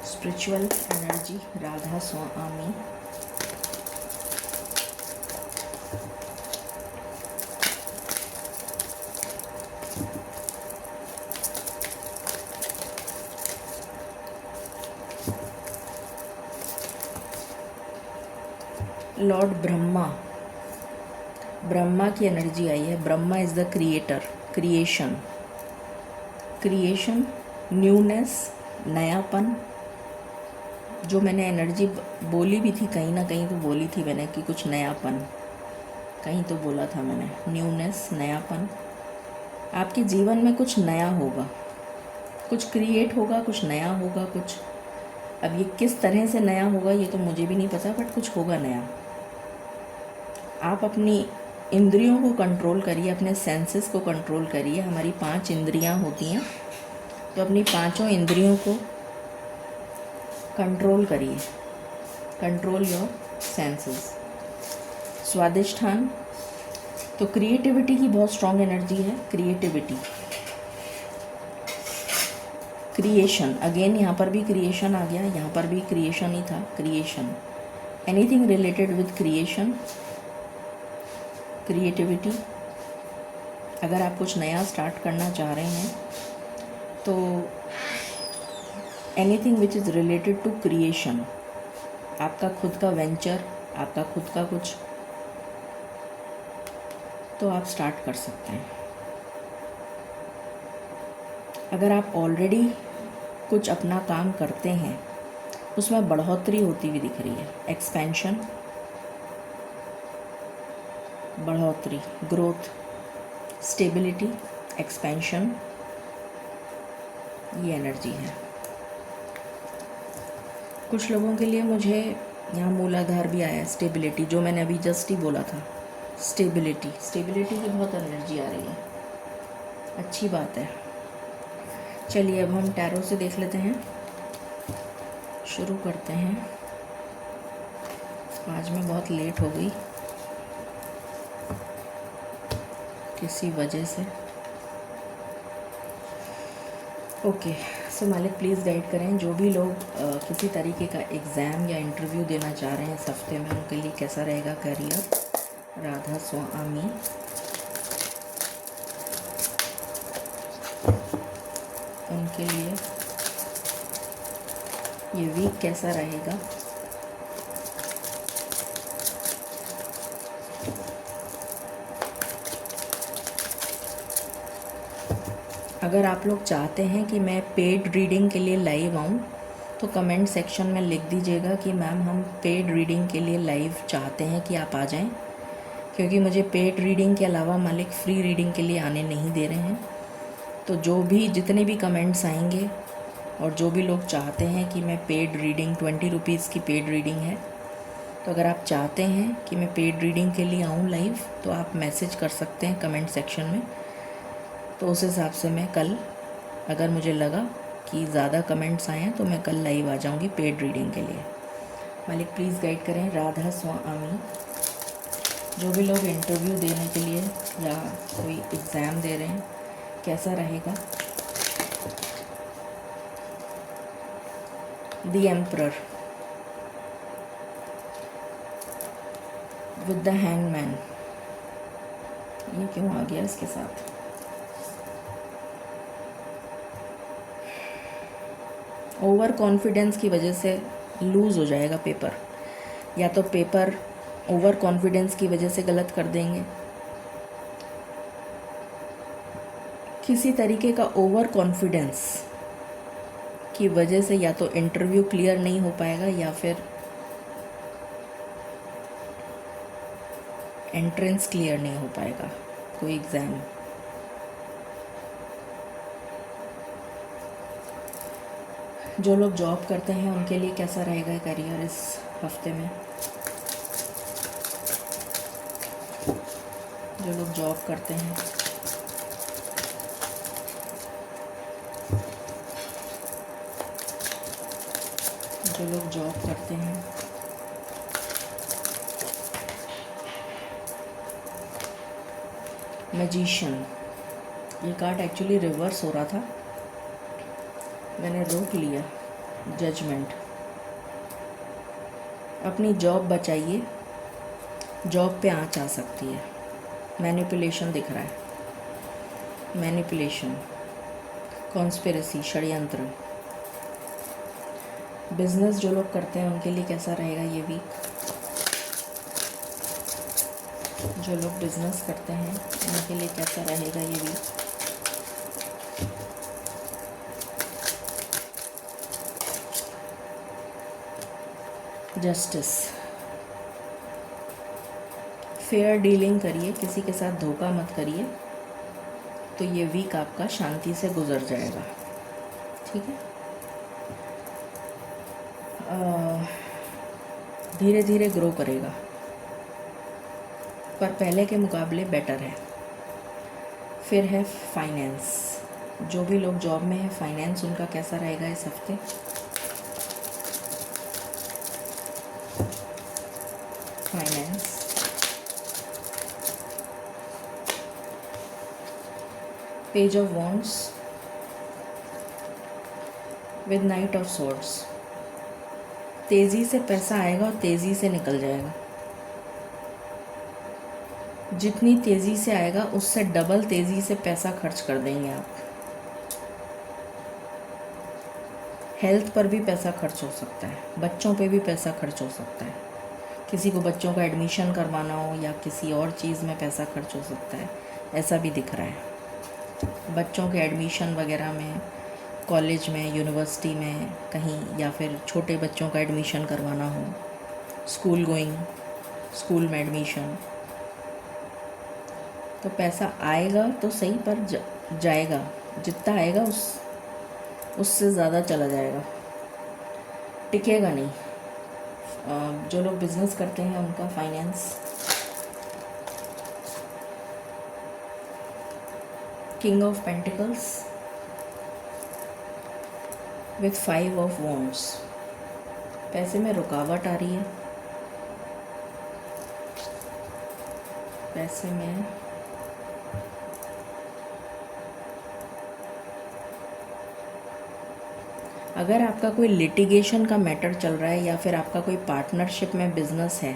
स्पिरिचुअल एनर्जी राधा स्वामी। लॉर्ड ब्रह्मा, ब्रह्मा की एनर्जी आई है। Brahma is the creator, creation, creation, newness, नयापन। जो मैंने एनर्जी बोली भी थी, कहीं ना कहीं तो बोली थी मैंने कि कुछ नयापन, कहीं तो बोला था मैंने, न्यूनेस, नयापन। आपके जीवन में कुछ नया होगा, कुछ क्रिएट होगा, कुछ नया होगा, कुछ, अब ये किस तरह से नया होगा ये तो मुझे भी नहीं पता, बट कुछ होगा नया। आप अपनी इंद्रियों को कंट्रोल करिए, अपने सेंसेस को कंट्रोल करिए। हमारी 5 इंद्रियां होती हैं, तो अपनी 5 इंद्रियों को कंट्रोल करिए। Control your senses. स्वादिष्ठान, तो क्रिएटिविटी की बहुत स्ट्रॉन्ग एनर्जी है। क्रिएटिविटी, क्रिएशन, अगेन यहाँ पर भी क्रिएशन आ गया, यहाँ पर भी क्रिएशन ही था। Creation, anything related with creation, creativity. अगर आप कुछ नया स्टार्ट करना चाह रहे हैं तो anything which is related to creation, आपका खुद का वेंचर, आपका खुद का कुछ, तो आप स्टार्ट कर सकते हैं। अगर आप ऑलरेडी कुछ अपना काम करते हैं, उसमें बढ़ोतरी होती हुई दिख रही है। एक्सपेंशन, बढ़ोतरी, ग्रोथ, स्टेबिलिटी, एक्सपेंशन, ये एनर्जी है। कुछ लोगों के लिए मुझे यहाँ मूलाधार भी आया है, स्टेबिलिटी, जो मैंने अभी जस्ट ही बोला था। स्टेबिलिटी, स्टेबिलिटी की बहुत एनर्जी आ रही है, अच्छी बात है। चलिए अब हम टैरो से देख लेते हैं, शुरू करते हैं। आज मैं बहुत लेट हो गई किसी वजह से। ओके, सो मालिक प्लीज़ गाइड करें, जो भी लोग किसी तरीके का एग्ज़ाम या इंटरव्यू देना चाह रहे हैं इस हफ्ते में, उनके लिए कैसा रहेगा करियर। राधा स्वामी। उनके लिए ये वीक कैसा रहेगा। अगर आप लोग चाहते हैं कि मैं पेड रीडिंग के लिए लाइव आऊँ, तो कमेंट सेक्शन में लिख दीजिएगा कि मैम हम पेड रीडिंग के लिए लाइव चाहते हैं कि आप आ जाएं, क्योंकि मुझे पेड रीडिंग के अलावा मालिक फ्री रीडिंग के लिए आने नहीं दे रहे हैं। तो जो भी जितने भी कमेंट्स आएंगे और जो भी लोग चाहते हैं कि मैं पेड रीडिंग, 20 रुपीज़ की पेड रीडिंग है, तो अगर आप चाहते हैं कि मैं पेड रीडिंग के लिए आऊँ लाइव, तो आप मैसेज कर सकते हैं कमेंट सेक्शन में। तो उस हिसाब से मैं कल, अगर मुझे लगा कि ज़्यादा कमेंट्स आए हैं, तो मैं कल लाइव आ जाऊंगी पेड रीडिंग के लिए। मालिक प्लीज़ गाइड करें। राधा स्वामी। जो भी लोग इंटरव्यू देने के लिए या कोई एग्ज़ाम दे रहे हैं, कैसा रहेगा। The emperor with the hangman, ये क्यों आ गया इसके साथ। ओवर कॉन्फिडेंस की वजह से लूज़ हो जाएगा पेपर, या तो पेपर ओवर कॉन्फिडेंस की वजह से गलत कर देंगे, किसी तरीके का ओवर कॉन्फिडेंस की वजह से या तो इंटरव्यू क्लियर नहीं हो पाएगा या फिर एंट्रेंस क्लियर नहीं हो पाएगा, कोई एग्ज़ाम। जो लोग जॉब करते हैं उनके लिए कैसा रहेगा करियर इस हफ्ते में? जो लोग जॉब करते हैं, जो लोग जॉब करते हैं, मैजिशियन, ये कार्ड एक्चुअली रिवर्स हो रहा था, मैंने रोक लिया। जजमेंट, अपनी जॉब बचाइए, जॉब पे आँच आ सकती है। मैनिपुलेशन दिख रहा है, मैनिपुलेशन, कॉन्स्पिरेसी, षड्यंत्र। बिजनेस जो लोग करते हैं उनके लिए कैसा रहेगा ये वीक? जो लोग बिजनेस करते हैं उनके लिए कैसा रहेगा ये वीक? जस्टिस, फेयर डीलिंग करिए, किसी के साथ धोखा मत करिए, तो ये वीक आपका शांति से गुजर जाएगा। ठीक है, धीरे धीरे ग्रो करेगा, पर पहले के मुकाबले बेटर है। फिर है फाइनेंस, जो भी लोग जॉब में है, फाइनेंस उनका कैसा रहेगा इस हफ्ते? Finance, page of wands with night of swords. तेज़ी से पैसा आएगा और तेज़ी से निकल जाएगा। जितनी तेज़ी से आएगा उससे डबल तेज़ी से पैसा खर्च कर देंगे आप। हेल्थ पर भी पैसा खर्च हो सकता है, बच्चों पे भी पैसा खर्च हो सकता है, किसी को बच्चों का एडमिशन करवाना हो या किसी और चीज़ में पैसा खर्च हो सकता है, ऐसा भी दिख रहा है। बच्चों के एडमिशन वगैरह में, कॉलेज में, यूनिवर्सिटी में कहीं, या फिर छोटे बच्चों का एडमिशन करवाना हो, स्कूल गोइंग, स्कूल में एडमिशन, तो पैसा आएगा तो सही, पर जाएगा, जितना आएगा उससे ज़्यादा चला जाएगा, टिकेगा नहीं। जो लोग बिज़नेस करते हैं उनका finance, king of pentacles with 5 of wands. पैसे में रुकावट आ रही है, पैसे में अगर आपका कोई लिटिगेशन का मैटर चल रहा है या फिर आपका कोई पार्टनरशिप में बिजनेस है,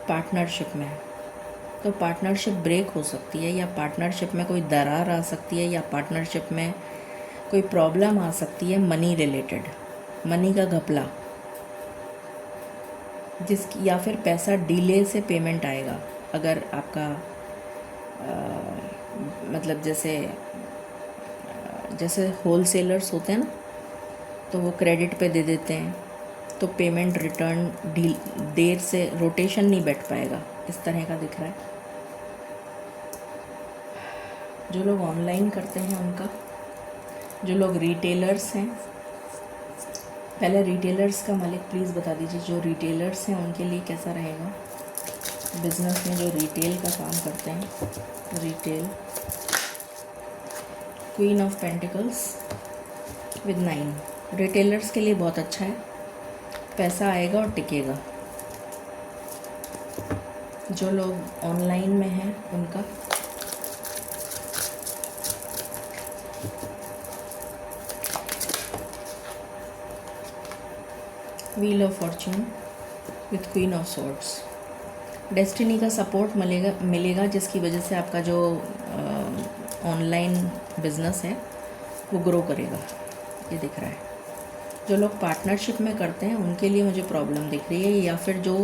पार्टनरशिप में, तो पार्टनरशिप ब्रेक हो सकती है, या पार्टनरशिप में कोई दरार आ सकती है, या पार्टनरशिप में कोई प्रॉब्लम आ सकती है मनी रिलेटेड, मनी का घपला, जिसकी, या फिर पैसा डिले से पेमेंट आएगा। अगर आपका मतलब जैसे होलसेलर्स होते हैं ना, तो वो क्रेडिट पे दे देते हैं, तो पेमेंट रिटर्न देर से, रोटेशन नहीं बैठ पाएगा, इस तरह का दिख रहा है। जो लोग ऑनलाइन करते हैं उनका, जो लोग रिटेलर्स हैं, पहले रिटेलर्स का मालिक प्लीज़ बता दीजिए, जो रिटेलर्स हैं उनके लिए कैसा रहेगा बिजनेस में, जो रिटेल का काम करते हैं, retail, queen of pentacles with 9, retailers के लिए बहुत अच्छा है, पैसा आएगा और टिकेगा। जो लोग ऑनलाइन में हैं उनका, wheel of Fortune with queen of swords. Destiny का सपोर्ट मिलेगा जिसकी वजह से आपका जो ऑनलाइन बिजनेस है वो ग्रो करेगा। ये दिख रहा है। जो लोग पार्टनरशिप में करते हैं उनके लिए मुझे प्रॉब्लम दिख रही है, या फिर जो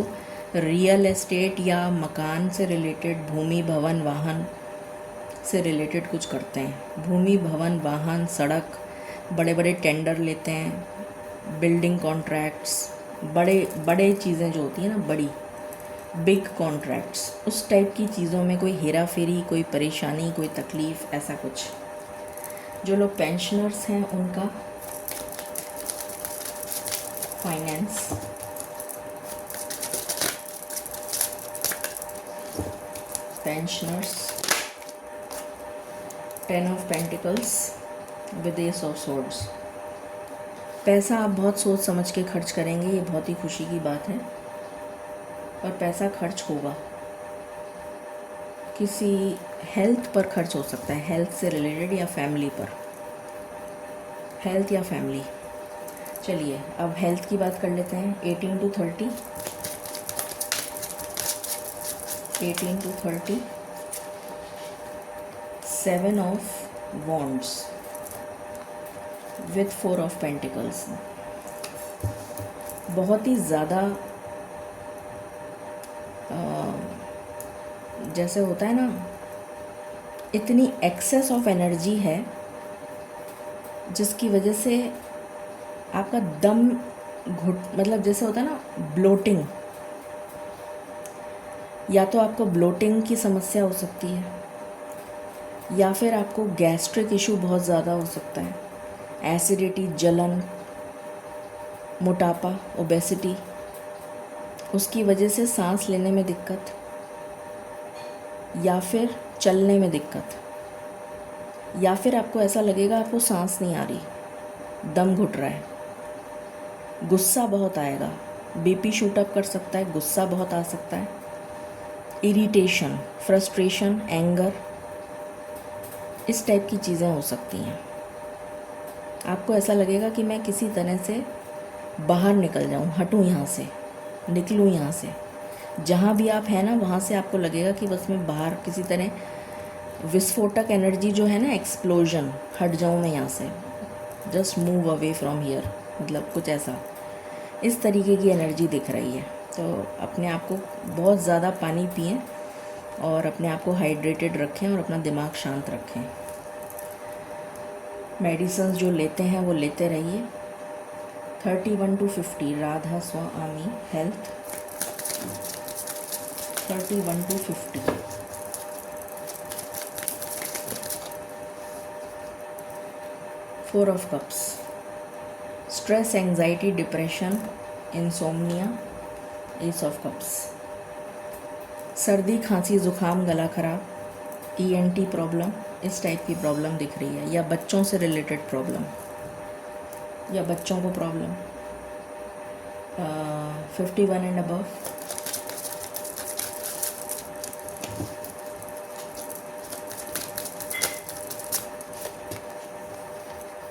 रियल एस्टेट या मकान से रिलेटेड, भूमि भवन वाहन से रिलेटेड कुछ करते हैं। भूमि भवन वाहन, सड़क, बड़े बड़े टेंडर लेते हैं, बिल्डिंग कॉन्ट्रैक्ट्स, बड़े बड़े चीज़ें जो होती हैं ना, बड़ी बिग कॉन्ट्रैक्ट्स, उस टाइप की चीज़ों में कोई हेरा फेरी, कोई परेशानी, कोई तकलीफ़, ऐसा कुछ। जो लोग पेंशनर्स हैं उनका finance, pensioners, 10 of pentacles with S of swords. पैसा आप बहुत सोच समझ के खर्च करेंगे, ये बहुत ही खुशी की बात है, और पैसा खर्च होगा। किसी हेल्थ पर खर्च हो सकता है, हेल्थ से रिलेटेड, या फैमिली पर, हेल्थ या फैमिली। चलिए अब हेल्थ की बात कर लेते हैं। 18 to 30, 18 to 30, 7 of wands with 4 of pentacles। बहुत ही ज़्यादा जैसे होता है ना, इतनी एक्सेस ऑफ एनर्जी है जिसकी वजह से आपका दम घुट, मतलब जैसे होता है ना ब्लोटिंग, या तो आपको ब्लोटिंग की समस्या हो सकती है, या फिर आपको गैस्ट्रिक इशू बहुत ज़्यादा हो सकता है, एसिडिटी, जलन, मोटापा, ओबेसिटी, उसकी वजह से सांस लेने में दिक्कत, या फिर चलने में दिक्कत, या फिर आपको ऐसा लगेगा आपको सांस नहीं आ रही, दम घुट रहा है। गुस्सा बहुत आएगा, बीपी शूट अप कर सकता है, गुस्सा बहुत आ सकता है, इरिटेशन, फ्रस्ट्रेशन, एंगर, इस टाइप की चीज़ें हो सकती हैं। आपको ऐसा लगेगा कि मैं किसी तरह से बाहर निकल जाऊं, हटूं यहाँ से, निकलूं यहाँ से। जहाँ भी आप हैं ना, वहाँ से आपको लगेगा कि बस मैं बाहर, किसी तरह विस्फोटक एनर्जी जो है ना, एक्सप्लोजन, हट जाऊँ मैं यहाँ से, just move away from here, मतलब कुछ ऐसा, इस तरीके की एनर्जी दिख रही है। तो अपने आप को बहुत ज़्यादा पानी पिएं और अपने आप को हाइड्रेटेड रखें और अपना दिमाग शांत रखें। मेडिसिन जो लेते हैं वो लेते रहिए। 31 to 50 Radha Swami health, 31 to 50। Four of cups, stress, anxiety, depression, insomnia, S of cups. सर्दी, खांसी, ज़ुकाम, गला खराब, ENT प्रॉब्लम, इस टाइप की प्रॉब्लम दिख रही है, या बच्चों से रिलेटेड प्रॉब्लम, या बच्चों को problem. 51 and above.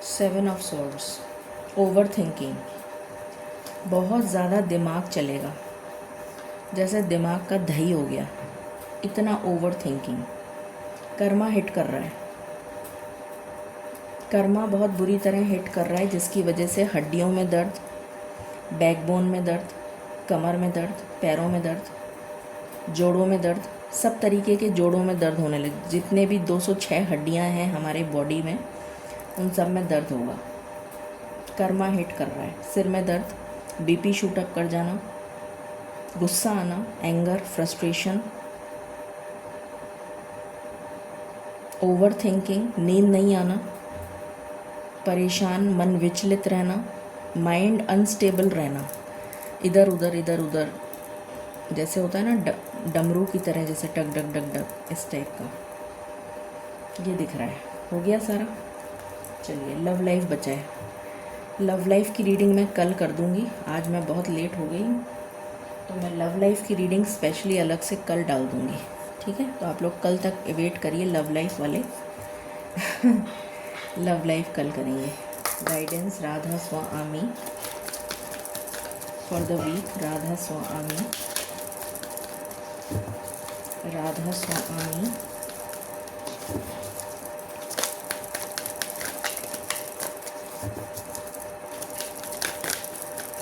Seven of swords, over thinking, बहुत ज़्यादा दिमाग चलेगा, जैसे दिमाग का दही हो गया, इतना ओवर थिंकिंग। कर्मा हिट कर रहा है, कर्मा बहुत बुरी तरह हिट कर रहा है, जिसकी वजह से हड्डियों में दर्द, बैकबोन में दर्द, कमर में दर्द, पैरों में दर्द, जोड़ों में दर्द, सब तरीके के जोड़ों में दर्द होने लगे। जितने भी 206 हड्डियां हैं हमारे बॉडी में, उन सब में दर्द होगा। कर्मा हिट कर रहा है। सिर में दर्द, बीपी शूट अप कर जाना, गुस्सा आना, एंगर, फ्रस्ट्रेशन, ओवर थिंकिंग, नींद नहीं आना, परेशान, मन विचलित रहना, माइंड अनस्टेबल रहना, इधर उधर, जैसे होता है ना डमरू की तरह, जैसे टक डक डक डक, इस टाइप का ये दिख रहा है। हो गया सारा। चलिए, लव लाइफ बचा है। लव लाइफ की रीडिंग मैं कल कर दूंगी, आज मैं बहुत लेट हो गई हूँ, तो मैं लव लाइफ की रीडिंग स्पेशली अलग से कल डाल दूंगी, ठीक है। तो आप लोग कल तक वेट करिए, लव लाइफ वाले लव लाइफ कल करेंगे। Guidance Radha Swami for the week, Radha Swami, Radha Swami.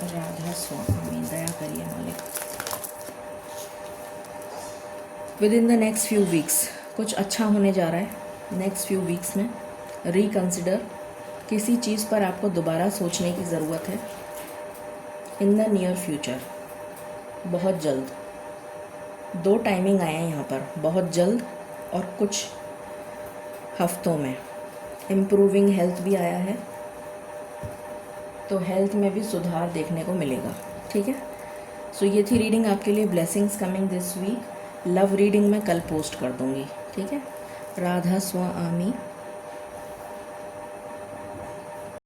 Radha Swami दया करिए मालिक। Within the next few weeks कुछ अच्छा होने जा रहा है। नेक्स्ट फ्यू वीक्स में रिकंसिडर, किसी चीज़ पर आपको दोबारा सोचने की ज़रूरत है। इन द नियर फ्यूचर, बहुत जल्द। 2 टाइमिंग आए हैं यहाँ पर, बहुत जल्द और कुछ हफ्तों में। इम्प्रूविंग हेल्थ भी आया है, तो हेल्थ में भी सुधार देखने को मिलेगा। ठीक है, सो ये थी रीडिंग आपके लिए। Blessings coming this week. Love reading मैं कल पोस्ट कर दूँगी। ठीक है, राधा स्वामी।